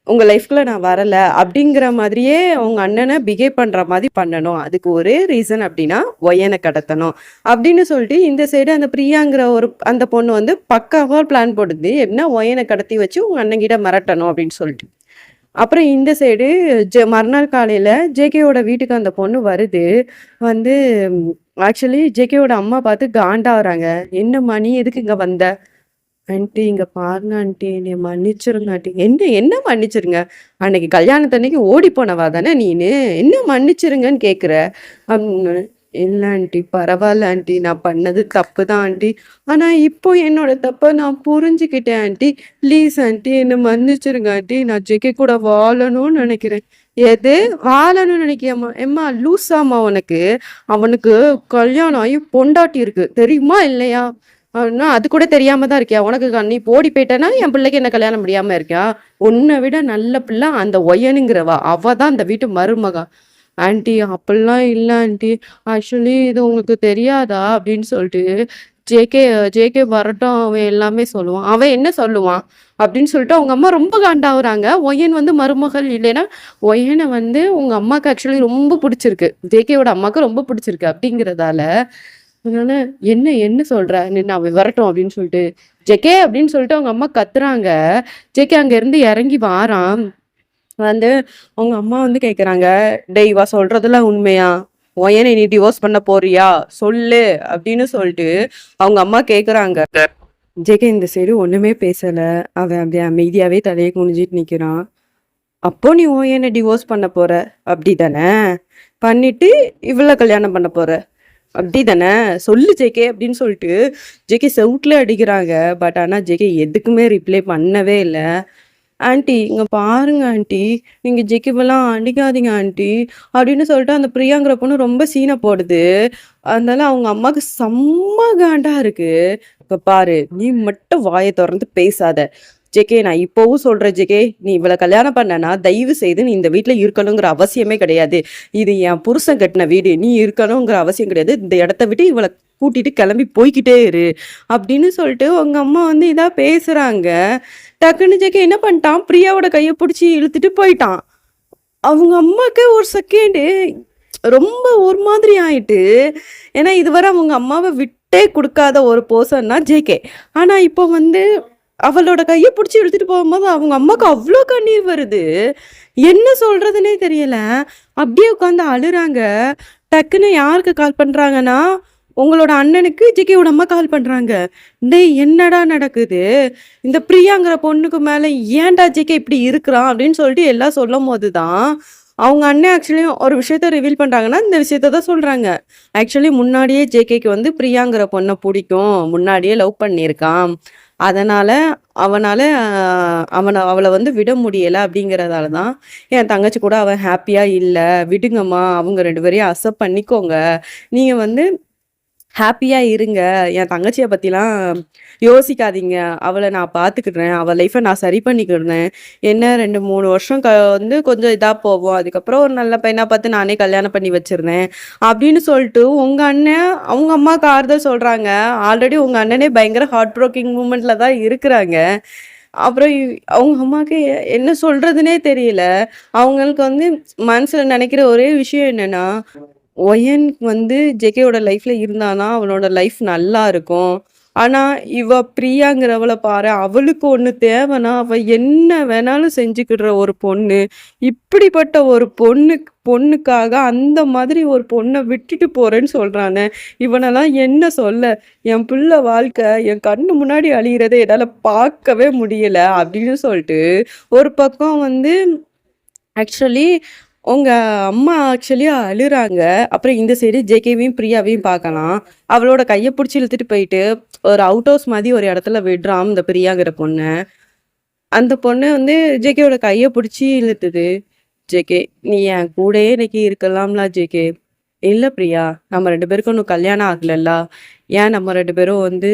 உங்க லைஃப்குள்ள நான் வரல. அப்படிங்கிற மாதிரியே உங்க அண்ணன பிஹேவ் பண்ற மாதிரி பண்ணணும். அதுக்கு ஒரே ரீசன் அப்படின்னா, ஒயன கடத்தணும். அப்படின்னு சொல்லிட்டு இந்த சைடு அந்த பிரியாங்கிற அந்த பொண்ணு வந்து பக்காவா பிளான் போடுது. எப்படின்னா ஒயன கடத்தி வச்சு உங்க அண்ணன்கிட்ட மிரட்டணும் அப்படின்னு சொல்லிட்டு. அப்புறம் இந்த சைடு மறுநாள் காலையில ஜேகேவோட வீட்டுக்கு அந்த பொண்ணு வருது. வந்து ஆக்சுவலி ஜேகேவோட அம்மா பார்த்து காண்டாகுறாங்க. "என்னம்மா நீ எதுக்கு இங்க வந்த?" "ஆன்ட்டி இங்க பாருங்க ஆன்ட்டி, என்னைய மன்னிச்சிருங்க ஆன்ட்டி." "என்ன என்ன மன்னிச்சிருங்க? அன்னைக்கு கல்யாணத்தன்னைக்கு ஓடி போனவா தானே நீனு? என்ன மன்னிச்சிருங்கன்னு கேட்குற?" அப்படின்னு. "இல்ல ஆன்ட்டி, பரவாயில்ல ஆன்ட்டி. நான் பண்ணது தப்பு தான் ஆன்ட்டி. ஆனா இப்போ என்னோட தப்ப நான் புரிஞ்சுக்கிட்டேன் ஆன்ட்டி. ப்ளீஸ் ஆன்ட்டி என்ன மன்னிச்சிருங்க ஆன்ட்டி. நான் ஜெகே கூட வாழணும்னு நினைக்கிறேன்." "எது? வாழணும்னு நினைக்கிறியாம்மா? எம்மா லூசாம்மா உனக்கு? அவனுக்கு கல்யாணம் ஆகி பொண்டாட்டி இருக்கு. தெரியுமா இல்லையா? அது கூட தெரியாம தான் இருக்கியா? உனக்கு நீ ஓடி போயிட்டேன்னா என் பிள்ளைக்கு என்ன கல்யாணம் முடியாம இருக்கியா? உன்னை விட நல்ல பிள்ளை அந்த ஒய்யனுங்கிறவ. அவ தான் அந்த வீட்டு மருமக." "ஆன்ட்டி அப்படிலாம் இல்ல ஆன்ட்டி. ஆக்சுவலி இது உங்களுக்கு தெரியாதா?" அப்படின்னு சொல்லிட்டு ஜேகே ஜேகே வரட்டும், அவன் எல்லாமே சொல்லுவான். "அவன் என்ன சொல்லுவான்?" அப்படின்னு சொல்லிட்டு அவங்க அம்மா ரொம்ப காண்டாகுறாங்க. ஒயன் வந்து மருமகள் இல்லைன்னா, ஒயனை வந்து உங்க அம்மாக்கு ஆக்சுவலி ரொம்ப பிடிச்சிருக்கு. ஜேகேவோட அம்மாவுக்கு ரொம்ப பிடிச்சிருக்கு. அப்படிங்கிறதால அதனால "என்ன என்ன சொல்ற? நின்னு அவன் வரட்டும்" அப்படின்னு சொல்லிட்டு, "ஜெகே" அப்படின்னு சொல்லிட்டு அவங்க அம்மா கத்துறாங்க. ஜேகே அங்கேருந்து இறங்கி வாரான். வந்து அவங்க அம்மா வந்து கேட்குறாங்க, "டேய் இவ சொல்றதெல்லாம் உண்மையா? ஒயனை நீ டிவோர்ஸ் பண்ண போறியா? சொல்லு" அப்படின்னு சொல்லிட்டு அவங்க அம்மா கேட்குறாங்க. ஜேகே இந்த சைடு ஒண்ணுமே பேசல. அவன் அப்படியே அமைதியாவே தலையை குனிஞ்சிட்டு நிக்கிறான். "அப்போ நீ ஒயனை டிவோர்ஸ் பண்ண போற அப்படிதானே? பண்ணிட்டு இவள கல்யாணம் பண்ண போற அப்படிதானே? சொல்லு ஜேகே" அப்படின்னு சொல்லிட்டு ஜேகே செவுட்ல அடிக்கிறாங்க. பட் ஆனா ஜேகே எதுக்குமே ரிப்ளை பண்ணவே இல்லை. "ஆன்ட்டி இங்க பாருங்க ஆன்ட்டி, நீங்க ஜெகிவெல்லாம் அடிக்காதீங்க ஆன்ட்டி" அப்படின்னு சொல்லிட்டு அந்த பிரியாங்கிற பொண்ணு ரொம்ப சீனை போடுது. அதனால அவங்க அம்மாவுக்கு செம்ம காண்டா இருக்கு. "இப்ப பாரு, நீ மட்டும் வாயை திறந்து பேசாத. ஜேகே நான் இப்பவும் சொல்றேன் ஜேகே, நீ இவளை கல்யாணம் பண்ணனா தயவு செய்து நீ இந்த வீட்டில் இருக்கணுங்கிற அவசியமே கிடையாது. இது என் புருஷன் கட்டின வீடு. நீ இருக்கணுங்கிற அவசியம் கிடையாது. இந்த இடத்த விட்டு இவளை கூட்டிட்டு கிளம்பி போய்க்கிட்டே இரு" அப்படின்னு சொல்லிட்டு உங்க அம்மா வந்து இதா பேசுறாங்க. டக்குன்னு ஜேகே என்ன பண்ணிட்டான், பிரியாவோட கையை பிடிச்சி இழுத்துட்டு போயிட்டான். அவங்க அம்மாக்கு ஒரு செகண்டு ரொம்ப ஒரு மாதிரி ஆயிட்டு. ஏன்னா இதுவரை அவங்க அம்மாவை விட்டே கொடுக்காத ஒரு பர்சன்னா ஜேகே. ஆனா இப்போ வந்து அவளோட கையை பிடிச்சி இழுத்துட்டு போகும்போது அவங்க அம்மாவுக்கு அவ்வளோ கண்ணீர் வருது. என்ன சொல்றதுன்னே தெரியல. அப்படியே உட்காந்து அழுறாங்க. டக்குன்னு யாருக்கு கால் பண்றாங்கன்னா, உங்களோட அண்ணனுக்கு ஜிகேவோட அம்மா கால் பண்றாங்க. "டேய் என்னடா நடக்குது? இந்த பிரியாங்கிற பொண்ணுக்கு மேல ஏன்டா ஜிகே இப்படி இருக்கிறான்?" அப்படின்னு சொல்லிட்டு எல்லாம் சொல்லும்போது தான் அவங்க அண்ணன் ஆக்சுவலி ஒரு விஷயத்த ரிவீல் பண்றாங்கன்னா, இந்த விஷயத்த தான் சொல்றாங்க. ஆக்சுவலி முன்னாடியே ஜேகேக்கு வந்து பிரியாங்கிற பொண்ணை பிடிக்கும். முன்னாடியே லவ் பண்ணியிருக்கான். அதனால அவனால அவளை வந்து விட முடியல. அப்படிங்கிறதால தான் என் தங்கச்சி கூட அவன் ஹாப்பியா இல்ல. விடுங்கம்மா, அவங்க 2 பேரையும் அக்செப்ட் பண்ணிக்கோங்க. நீங்க வந்து ஹாப்பியா இருங்க. என் தங்கச்சிய பத்திலாம் யோசிக்காதீங்க. அவள நான் பார்த்துக்கிறேன். அவ லைஃப்ப நான் சரி பண்ணிக்கிறேன். என்ன 2, 3 வருஷம் வந்து கொஞ்சம் இதா போகும். அதுக்கப்புறம் ஒரு நல்ல பையனா பார்த்து நானே கல்யாணம் பண்ணி வச்சிருந்தேன். அப்படின்னு சொல்லிட்டு உங்க அண்ணன் அவங்க அம்மாவுக்கு ஆறுதல் சொல்றாங்க. ஆல்ரெடி உங்க அண்ணனே பயங்கர ஹார்ட் ப்ரோக்கிங் மூமெண்ட்ல தான் இருக்கிறாங்க. அப்புறம் அவங்க அம்மாவுக்கு என்ன சொல்றதுன்னே தெரியல. அவங்களுக்கு வந்து மனசுல நினைக்கிற ஒரே விஷயம் என்னன்னா, ஒயன் வந்து ஜேகேயோட லைஃப்ல இருந்தான்னா, அவனோட லைஃப் நல்லா இருக்கும். ஆனா, இவ பிரியாங்கிறவள பாரேன், அவளுக்கு ஒண்ணு தேவைன்னா, அவ என்ன வேணாலும் செஞ்சுக்கிடுற ஒரு பொண்ணு. இப்படிப்பட்ட ஒரு பொண்ணுக்காக அந்த மாதிரி ஒரு பொண்ண விட்டுட்டு போறேன்னு சொல்றானே, இவனெல்லாம் என்ன சொல்ல? என் பிள்ள வாழ்க்கை என் கண்ணு முன்னாடி அழியிறத என்னால பார்க்கவே முடியல. அப்படின்னு சொல்லிட்டு, ஒரு பக்கம் வந்து ஆக்சுவலி உங்க அம்மா ஆக்சுவலி அழுறாங்க. அப்புறம் இந்த சைடு ஜேகேவையும், பிரியாவையும் பார்க்கலாம். அவளோட கைய புடிச்சு இழுத்துட்டு போயிட்டு, ஒரு அவுட் ஹவுஸ் மாரி ஒரு இடத்துல விடுறான் இந்த பிரியாங்கிற பொண்ண. அந்த பொண்ணு வந்து ஜேகேவோட கைய புடிச்சு இழுத்துது. "ஜேகே, நீ என் கூடயே இன்னைக்கு இருக்கலாம்ல ஜேகே." "இல்ல பிரியா, நம்ம 2 பேருக்கும் இன்னும் கல்யாணம் ஆகலல்ல. ஏன் நம்ம 2 பேரும் வந்து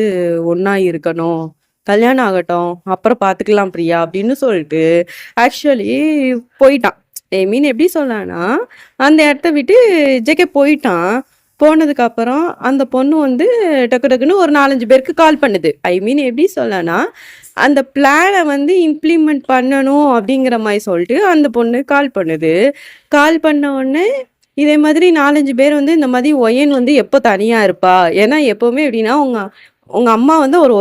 ஒண்ணா இருக்கணும்? கல்யாணம் ஆகட்டும். அப்புறம் பார்த்துக்கலாம் பிரியா." அப்படின்னு சொல்லிட்டு ஆக்சுவலி போயிட்டான். ஐ மீன் எப்படி சொல்லலாம்னா, அந்த இடத்த விட்டு ஜேகே போயிட்டான். போனதுக்கப்புறம் அந்த பொண்ணு வந்து டக்கு டக்குன்னு ஒரு 4, 5 பேருக்கு கால் பண்ணுது. ஐ மீன் எப்படி சொல்லலாம்னா, அந்த பிளான வந்து இம்ப்ளிமெண்ட் பண்ணணும் அப்படிங்கிற மாரி சொல்லிட்டு அந்த பொண்ணு கால் பண்ணுது. கால் பண்ண உடனே இதே மாதிரி 4, 5 பேர் வந்து இந்த மாரி ஒயன் வந்து எப்போ தனியா இருப்பா? ஏன்னா எப்பவுமே எப்படின்னா, உங்க உங்க அம்மா வந்து ஒரு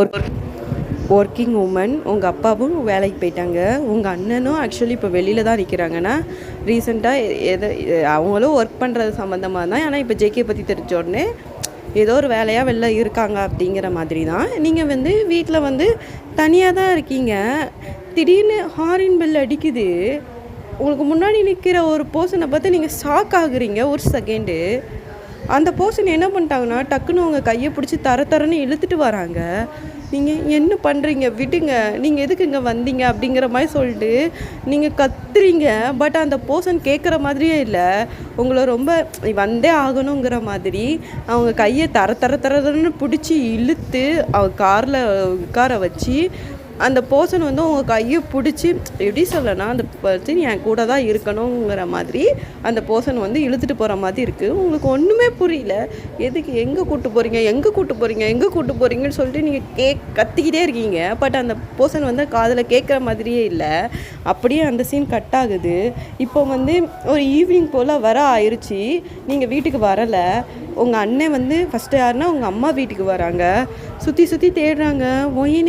ஒர்க்கிங் உமன். உங்க அப்பாவும் வேலைக்கு போயிட்டாங்க. உங்க அண்ணனும் ஆக்சுவலி இப்போ வெளியில தான் நிற்கிறாங்கன்னா, ரீசெண்டாக அவங்களும் ஒர்க் பண்ணுறது சம்மந்தமாக தான். ஆனால் இப்போ ஜேகே பற்றி தெரிஞ்ச உடனே ஏதோ ஒரு வேலையாக வெளில இருக்காங்க அப்படிங்கிற மாதிரி தான். நீங்கள் வந்து வீட்டில் வந்து தனியாக தான் இருக்கீங்க. திடீர்னு ஹாரின் பெல் அடிக்குது. உங்களுக்கு முன்னாடி நிற்கிற ஒரு பர்சனை பார்த்து நீங்கள் ஷாக் ஆகுறீங்க ஒரு செகண்டு. அந்த பர்சன் என்ன பண்ணிட்டாங்கன்னா, டக்குன்னு உங்க கைய பிடிச்சு தரன்னு இழுத்துட்டு வராங்க. நீங்க என்ன பண்றீங்க? விடுங்க. நீங்க எதுக்கு இங்க வந்தீங்க? அப்படிங்கிற மாரி சொல்லிட்டு நீங்க கத்துறீங்க. பட் அந்த பர்சன் கேட்குற மாதிரியே இல்ல. உங்கள ரொம்ப "நீ வந்தே ஆகணுங்கிற" மாதிரி அவங்க கைய தரன்னு பிடிச்சு இழுத்து கார்ல உட்கார வச்சு, அந்த பர்சன் வந்து உங்க கைய புடிச்சு எப்படி சொல்லனா, அந்த பர்சன் என் கூட தான் இருக்கணுங்கிற மாதிரி அந்த பர்சன் வந்து இழுத்துட்டு போற மாதிரி இருக்கு. உங்களுக்கு ஒண்ணுமே புரியல. எதுக்கு? எங்க கூட்டு போறீங்க? எங்க கூட்டு போறீங்க? எங்க கூட்டு போறீங்கன்னு சொல்லிட்டு நீங்க கத்திக்கிட்டே இருக்கீங்க. பட் அந்த பர்சன் வந்து காதுல கேட்குற மாதிரியே இல்ல. அப்படியே அந்த சீன் கட் ஆகுது. இப்போ வந்து ஒரு ஈவினிங் போல வர ஆயிருச்சு. நீங்க வீட்டுக்கு வரல. உங்க அண்ணன் வந்து ஃபர்ஸ்ட்டு யாருன்னா, உங்க அம்மா வீட்டுக்கு வராங்க. சுத்தி தேடுறாங்க. ஒயன்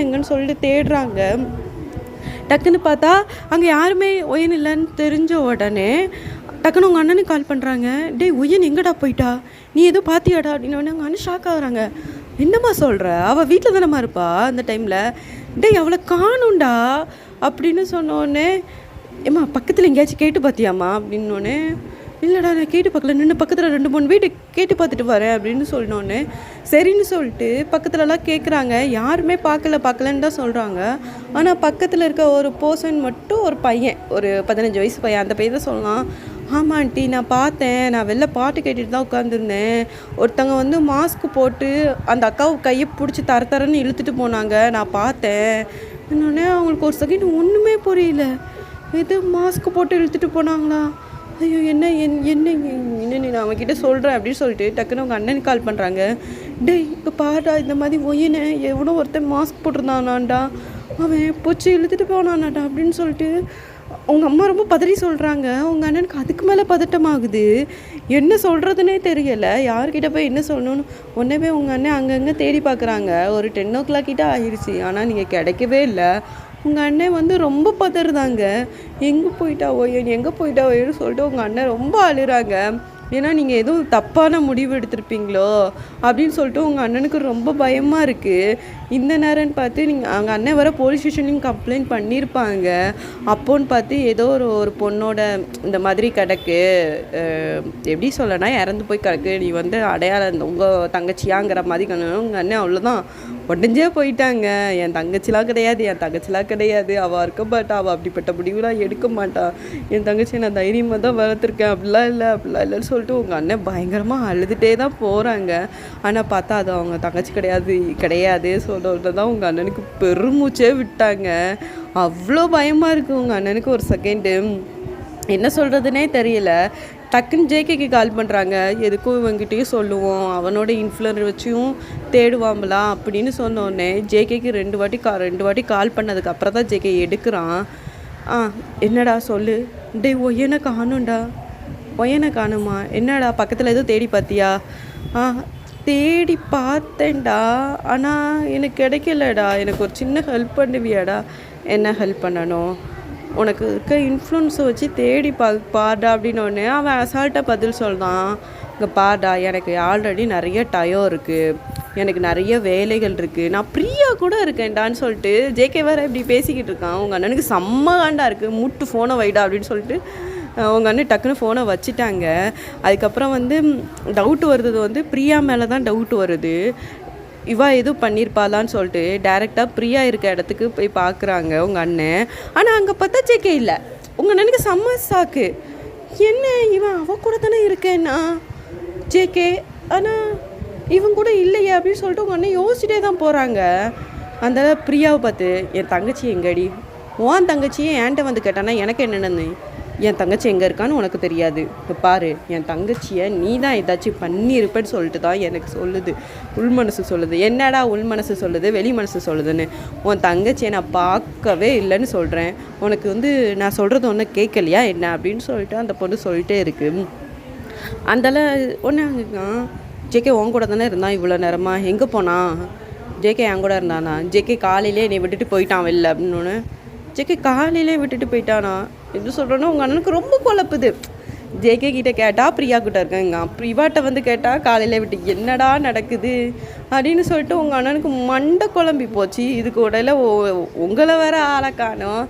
எங்கன்னு சொல்லிட்டு தேடுறாங்க. டக்குன்னு பார்த்தா, அங்க யாருமே ஒயன் இல்லன்னு தெரிஞ்ச உடனே, டக்குன்னு உங்க அண்ணனுக்கு கால் பண்றாங்க. "டேய் ஒயன் எங்கடா போயிட்டா? நீ ஏதோ பார்த்தியாடா?" அப்படின்னோனே உங்க அண்ணன் ஷாக் ஆகுறாங்க. "என்னம்மா சொல்ற? அவ வீட்ல தானம்மா இருப்பா அந்த டைம்ல." "டேய் அவள காணோம்டா." அப்படின்னு சொன்னோனே, "ஏம்மா பக்கத்துல எங்கேயாச்சும் கேட்டு பார்த்தியாம்மா?" அப்படின்னோனே, "இல்லடா நான் கேட்டு பார்க்கல. நின்னு பக்கத்துல 2, 3 வீடு கேட்டு பார்த்துட்டு வரேன்." அப்படின்னு சொன்னோனே, சரின்னு சொல்லிட்டு பக்கத்துலலாம் கேட்குறாங்க. யாருமே பார்க்கலன்னு தான் சொல்றாங்க. ஆனா பக்கத்துல இருக்க ஒரு பர்சன் மட்டும் ஒரு பையன், ஒரு 15 வயசு பையன். அந்த பையன் தான் சொன்னான், "ஆமா ஆண்டி நான் பார்த்தேன். நான் வெளில பாட்டு கேட்டுட்டு தான் உட்காந்துருந்தேன். ஒருத்தவங்க வந்து மாஸ்க் போட்டு அந்த அக்காவு கைய புடிச்சு தரன்னு இழுத்துட்டு போனாங்க. நான் பார்த்தேன்." இன்னொன்னே அவங்களுக்கு ஒரு செகண்ட் ஒண்ணுமே புரியல. எது மாஸ்க் போட்டு இழுத்துட்டு போனாங்களா? ஐயோ! என்ன நீ நான் அவன்கிட்ட சொல்றேன் அப்படின்னு சொல்லிட்டு டக்குன்னு அவங்க அண்ணனுக்கு கால் பண்றாங்க. "டேய் இங்க பாருடா, இந்த மாதிரி ஒயன எவனோ ஒருத்தன் மாஸ்க் போட்டிருந்தானான்டா. அவன் பூச்சி இழுத்துட்டு போனானாடா." அப்படின்னு சொல்லிட்டு அவங்க அம்மா ரொம்ப பதறி சொல்றாங்க. உங்க அண்ணனுக்கு அதுக்கு மேல பதட்டமாகுது. என்ன சொல்றதுன்னே தெரியல. யார்கிட்ட போய் என்ன சொல்லணும்னு உடனே உங்க அண்ணன் அங்கங்க தேடி பார்க்குறாங்க. ஒரு 10:00 கிட்ட ஆயிருச்சு. ஆனா நீங்க கிடைக்கவே இல்ல. உங்க அண்ணன் வந்து ரொம்ப பதறுதாங்க. "எங்க போயிட்டா ஒயன்னு சொல்லிட்டு உங்க அண்ணன் ரொம்ப அழுறாங்க. ஏன்னா நீங்க எதுவும் தப்பான முடிவு எடுத்திருப்பீங்களோ அப்படின்னு சொல்லிட்டு உங்க அண்ணனுக்கு ரொம்ப பயமா இருக்கு. இந்த நேரம்னு பார்த்து அவங்க அண்ணன் வர போலீஸ் ஸ்டேஷன்லையும் கம்ப்ளைண்ட் பண்ணியிருப்பாங்க. அப்போன்னு பார்த்து ஏதோ ஒரு பொண்ணோட இந்த மாதிரி கிடக்கு, எப்படி சொல்லனா இறந்து போய் கிடக்கு, நீ வந்து அடையாளம் உங்கள் தங்கச்சியாங்கிற மாதிரி உங்கள் அண்ணன் அவ்வளோதான் உடஞ்சே போயிட்டாங்க. என் தங்கச்சிலாம் கிடையாது, அவள் இருக்க மாட்டா, அவள் அப்படிப்பட்ட முடிவுலாம் எடுக்க மாட்டா. என் தங்கச்சியை நான் தைரியமாக தான் வளர்த்துருக்கேன், அப்படிலாம் இல்லைன்னு சொல்லிட்டு சொல்லிட்டு உங்கள் அண்ணன் பயங்கரமாக அழுதுகிட்டே தான் போகிறாங்க. ஆனால் பார்த்தா அது அவங்க தங்கச்சி கிடையாது சொல்கிறது தான் உங்கள் அண்ணனுக்கு பெருமூச்சே விட்டாங்க. அவ்வளோ பயமாக இருக்குது உங்கள் அண்ணனுக்கு. ஒரு செகண்டு என்ன சொல்கிறதுனே தெரியல. டக்குன்னு ஜேகேக்கு கால் பண்ணுறாங்க. எதுக்கும் இவங்கிட்டையும் சொல்லுவோம், அவனோட இன்ஃப்ளூயன்ஸ் வச்சும் தேடுவாங்களா அப்படின்னு சொன்னோடனே ஜேகேக்கு 2 வாட்டி கால் பண்ணதுக்கப்புறம் தான் ஜேகே எடுக்கிறான். என்னடா சொல்லு. டேய் ஒய்யனை காணும்டா. ஒய்யனை காணுமா? என்னடா பக்கத்தில் எதுவும் தேடி பார்த்தியா? தேடி பார்த்தேன்டா, ஆனால் எனக்கு கிடைக்கலடா. எனக்கு ஒரு சின்ன ஹெல்ப் பண்ணுவியாடா? என்ன ஹெல்ப் பண்ணணும்? உனக்கு இருக்க இன்ஃப்ளூயன்ஸை வச்சு தேடி பாருடா அப்படின்னோடனே அவன் அசால்ட்டாக பதில் சொல்கிறான். இங்கே பாருடா, எனக்கு ஆல்ரெடி நிறைய டயம் இருக்குது, எனக்கு நிறைய வேலைகள் இருக்குது, நான் ஃப்ரீயாக கூட இருக்கேன்டான்னு சொல்லிட்டு ஜேகே வேறு இப்படி பேசிக்கிட்டு இருக்கான். உங்கள் அண்ணனுக்கு செம்ம காண்டா இருக்குது. மூட்டு ஃபோனை வைடா அப்படின்னு சொல்லிட்டு உங்கள் அண்ணன் டக்குன்னு ஃபோனை வச்சுட்டாங்க. அதுக்கப்புறம் டவுட் வருது பிரியா மேலே தான் டவுட் வருது. இவா எதுவும் பண்ணியிருப்பாளான்னு சொல்லிட்டு டேரெக்டாக பிரியா இருக்க இடத்துக்கு போய் பார்க்குறாங்க உங்கள் அண்ணன். ஆனால் அங்கே பார்த்தா ஜேகே இல்லை. உங்கள் அண்ணனுக்கு செம்ம சாக்கு. என்ன இவன் அவ கூட தானே இருக்கேன்னா ஜேகே, ஆனால் இவன் கூட இல்லையே அப்படின்னு சொல்லிட்டு உங்கள் அண்ணன் யோசிச்சுட்டே தான் போகிறாங்க. அந்த பிரியாவை பார்த்து, என் தங்கச்சி எங்கடி? உன் தங்கச்சியே என்கிட்ட கேட்டானா எனக்கு என்னென்னு? என் தங்கச்சி எங்கே இருக்கான்னு உனக்கு தெரியாது. இப்போ பாரு, என் தங்கச்சியை நீ தான் ஏதாச்சும் பண்ணியிருப்பேன்னு சொல்லிட்டு தான் எனக்கு சொல்லுது. உள் மனசு சொல்லுது. என்னடா உள் மனசு சொல்லுது வெளி மனசு சொல்லுதுன்னு? உன் தங்கச்சியை நான் பார்க்கவே இல்லைன்னு சொல்கிறேன். உனக்கு நான் சொல்கிறது ஒன்றும் கேட்கலையா என்ன அப்படின்னு சொல்லிட்டு அந்த பொண்ணு சொல்லிட்டே இருக்கு. அந்தால ஒன்று ஜேகே உன் கூட தானே இருந்தான் இவ்வளோ நேரமா, எங்கே போனான்? ஜேகே என் கூட இருந்தானா? ஜேகே காலையிலே என்னை விட்டுட்டு போயிட்டான் வெளில அப்படின்னு. ஜேகே காலையிலே விட்டுட்டு போயிட்டானா எப்படி சொல்கிறேன்னா உங்கள் அண்ணனுக்கு ரொம்ப குழப்புது. ஜேகே கிட்டே கேட்டால் பிரியா கிட்ட இருக்கேங்க, பிரிவாட்ட கேட்டால் காலையில் விட்டு என்னடா நடக்குது அப்படின்னு சொல்லிட்டு உங்கள் அண்ணனுக்கு மண்டை குழம்பி போச்சு. இதுக்கு உடையில உங்களை வேற ஆளை காணோம்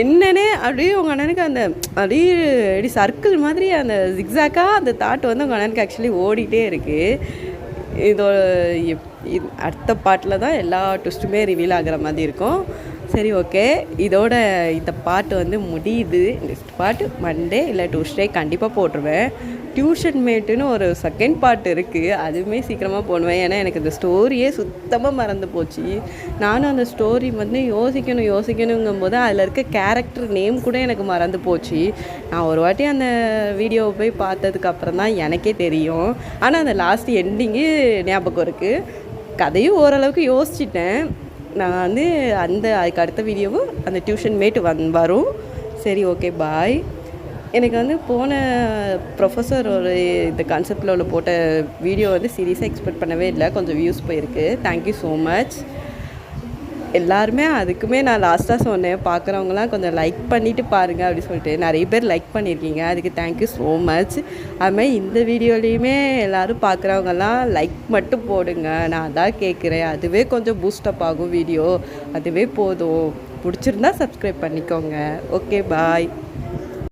என்னன்னே அப்படியே உங்கள் அண்ணனுக்கு அப்படியே சர்க்கிள் மாதிரி அந்த ஜிக்ஸாக்காக அந்த தாட் உங்கள் அண்ணனுக்கு ஆக்சுவலி ஓடிட்டே இருக்குது. அடுத்த பாட்டில் தான் எல்லா ட்விஸ்ட்டுமே ரிவீல் ஆகிற மாதிரி இருக்கும். சரி, ஓகே, இதோட இந்த பாட்டு முடியுது. நெக்ஸ்ட் பாட்டு மண்டே இல்லை டியூஸ்டே கண்டிப்பாக போட்டுருவேன். டியூஷன் மேட்டுன்னு ஒரு செகண்ட் பார்ட் இருக்குது, அதுவுமே சீக்கிரமாக போடுவேன். ஏன்னா எனக்கு இந்த ஸ்டோரியே சுத்தமாக மறந்து போச்சு. நானும் அந்த ஸ்டோரி யோசிக்கணுங்கும்போது அதில் இருக்க கேரக்டர் நேம் கூட எனக்கு மறந்து போச்சு. நான் ஒரு வாட்டி அந்த வீடியோவை போய் பார்த்ததுக்கப்புறம் தான் எனக்கே தெரியும். ஆனால் அந்த லாஸ்ட் எண்டிங்கு ஞாபகம் இருக்குது. கதையும் ஓரளவுக்கு யோசிச்சிட்டேன். நான் அதுக்கு அடுத்த வீடியோவும் அந்த டியூஷன் மேட்டு வரும். சரி, ஓகே, பாய். எனக்கு போன ப்ரொஃபஸர் இந்த கான்செப்டில் போட்ட வீடியோ சீரியஸாக எக்ஸ்பெக்ட் பண்ணவே இல்லை. கொஞ்சம் வியூஸ் போயிருக்கு. தேங்க்யூ ஸோ மச் எல்லாருமே. அதுக்குமே நான் லாஸ்ட்டாக சொன்னேன், பார்க்குறவங்களாம் கொஞ்சம் லைக் பண்ணிவிட்டு பாருங்கள் அப்படின்னு சொல்லிட்டு நிறைய பேர் லைக் பண்ணியிருக்கீங்க. அதுக்கு தேங்க்யூ ஸோ மச். அதுமாதிரி இந்த வீடியோலேயுமே எல்லோரும் பார்க்குறவங்கலாம் லைக் மட்டும் போடுங்க. நான் அதான் கேட்குறேன். அதுவே கொஞ்சம் பூஸ்டப் ஆகும் வீடியோ. அதுவே போதும். பிடிச்சிருந்தா சப்ஸ்கிரைப் பண்ணிக்கோங்க. ஓகே, பாய்.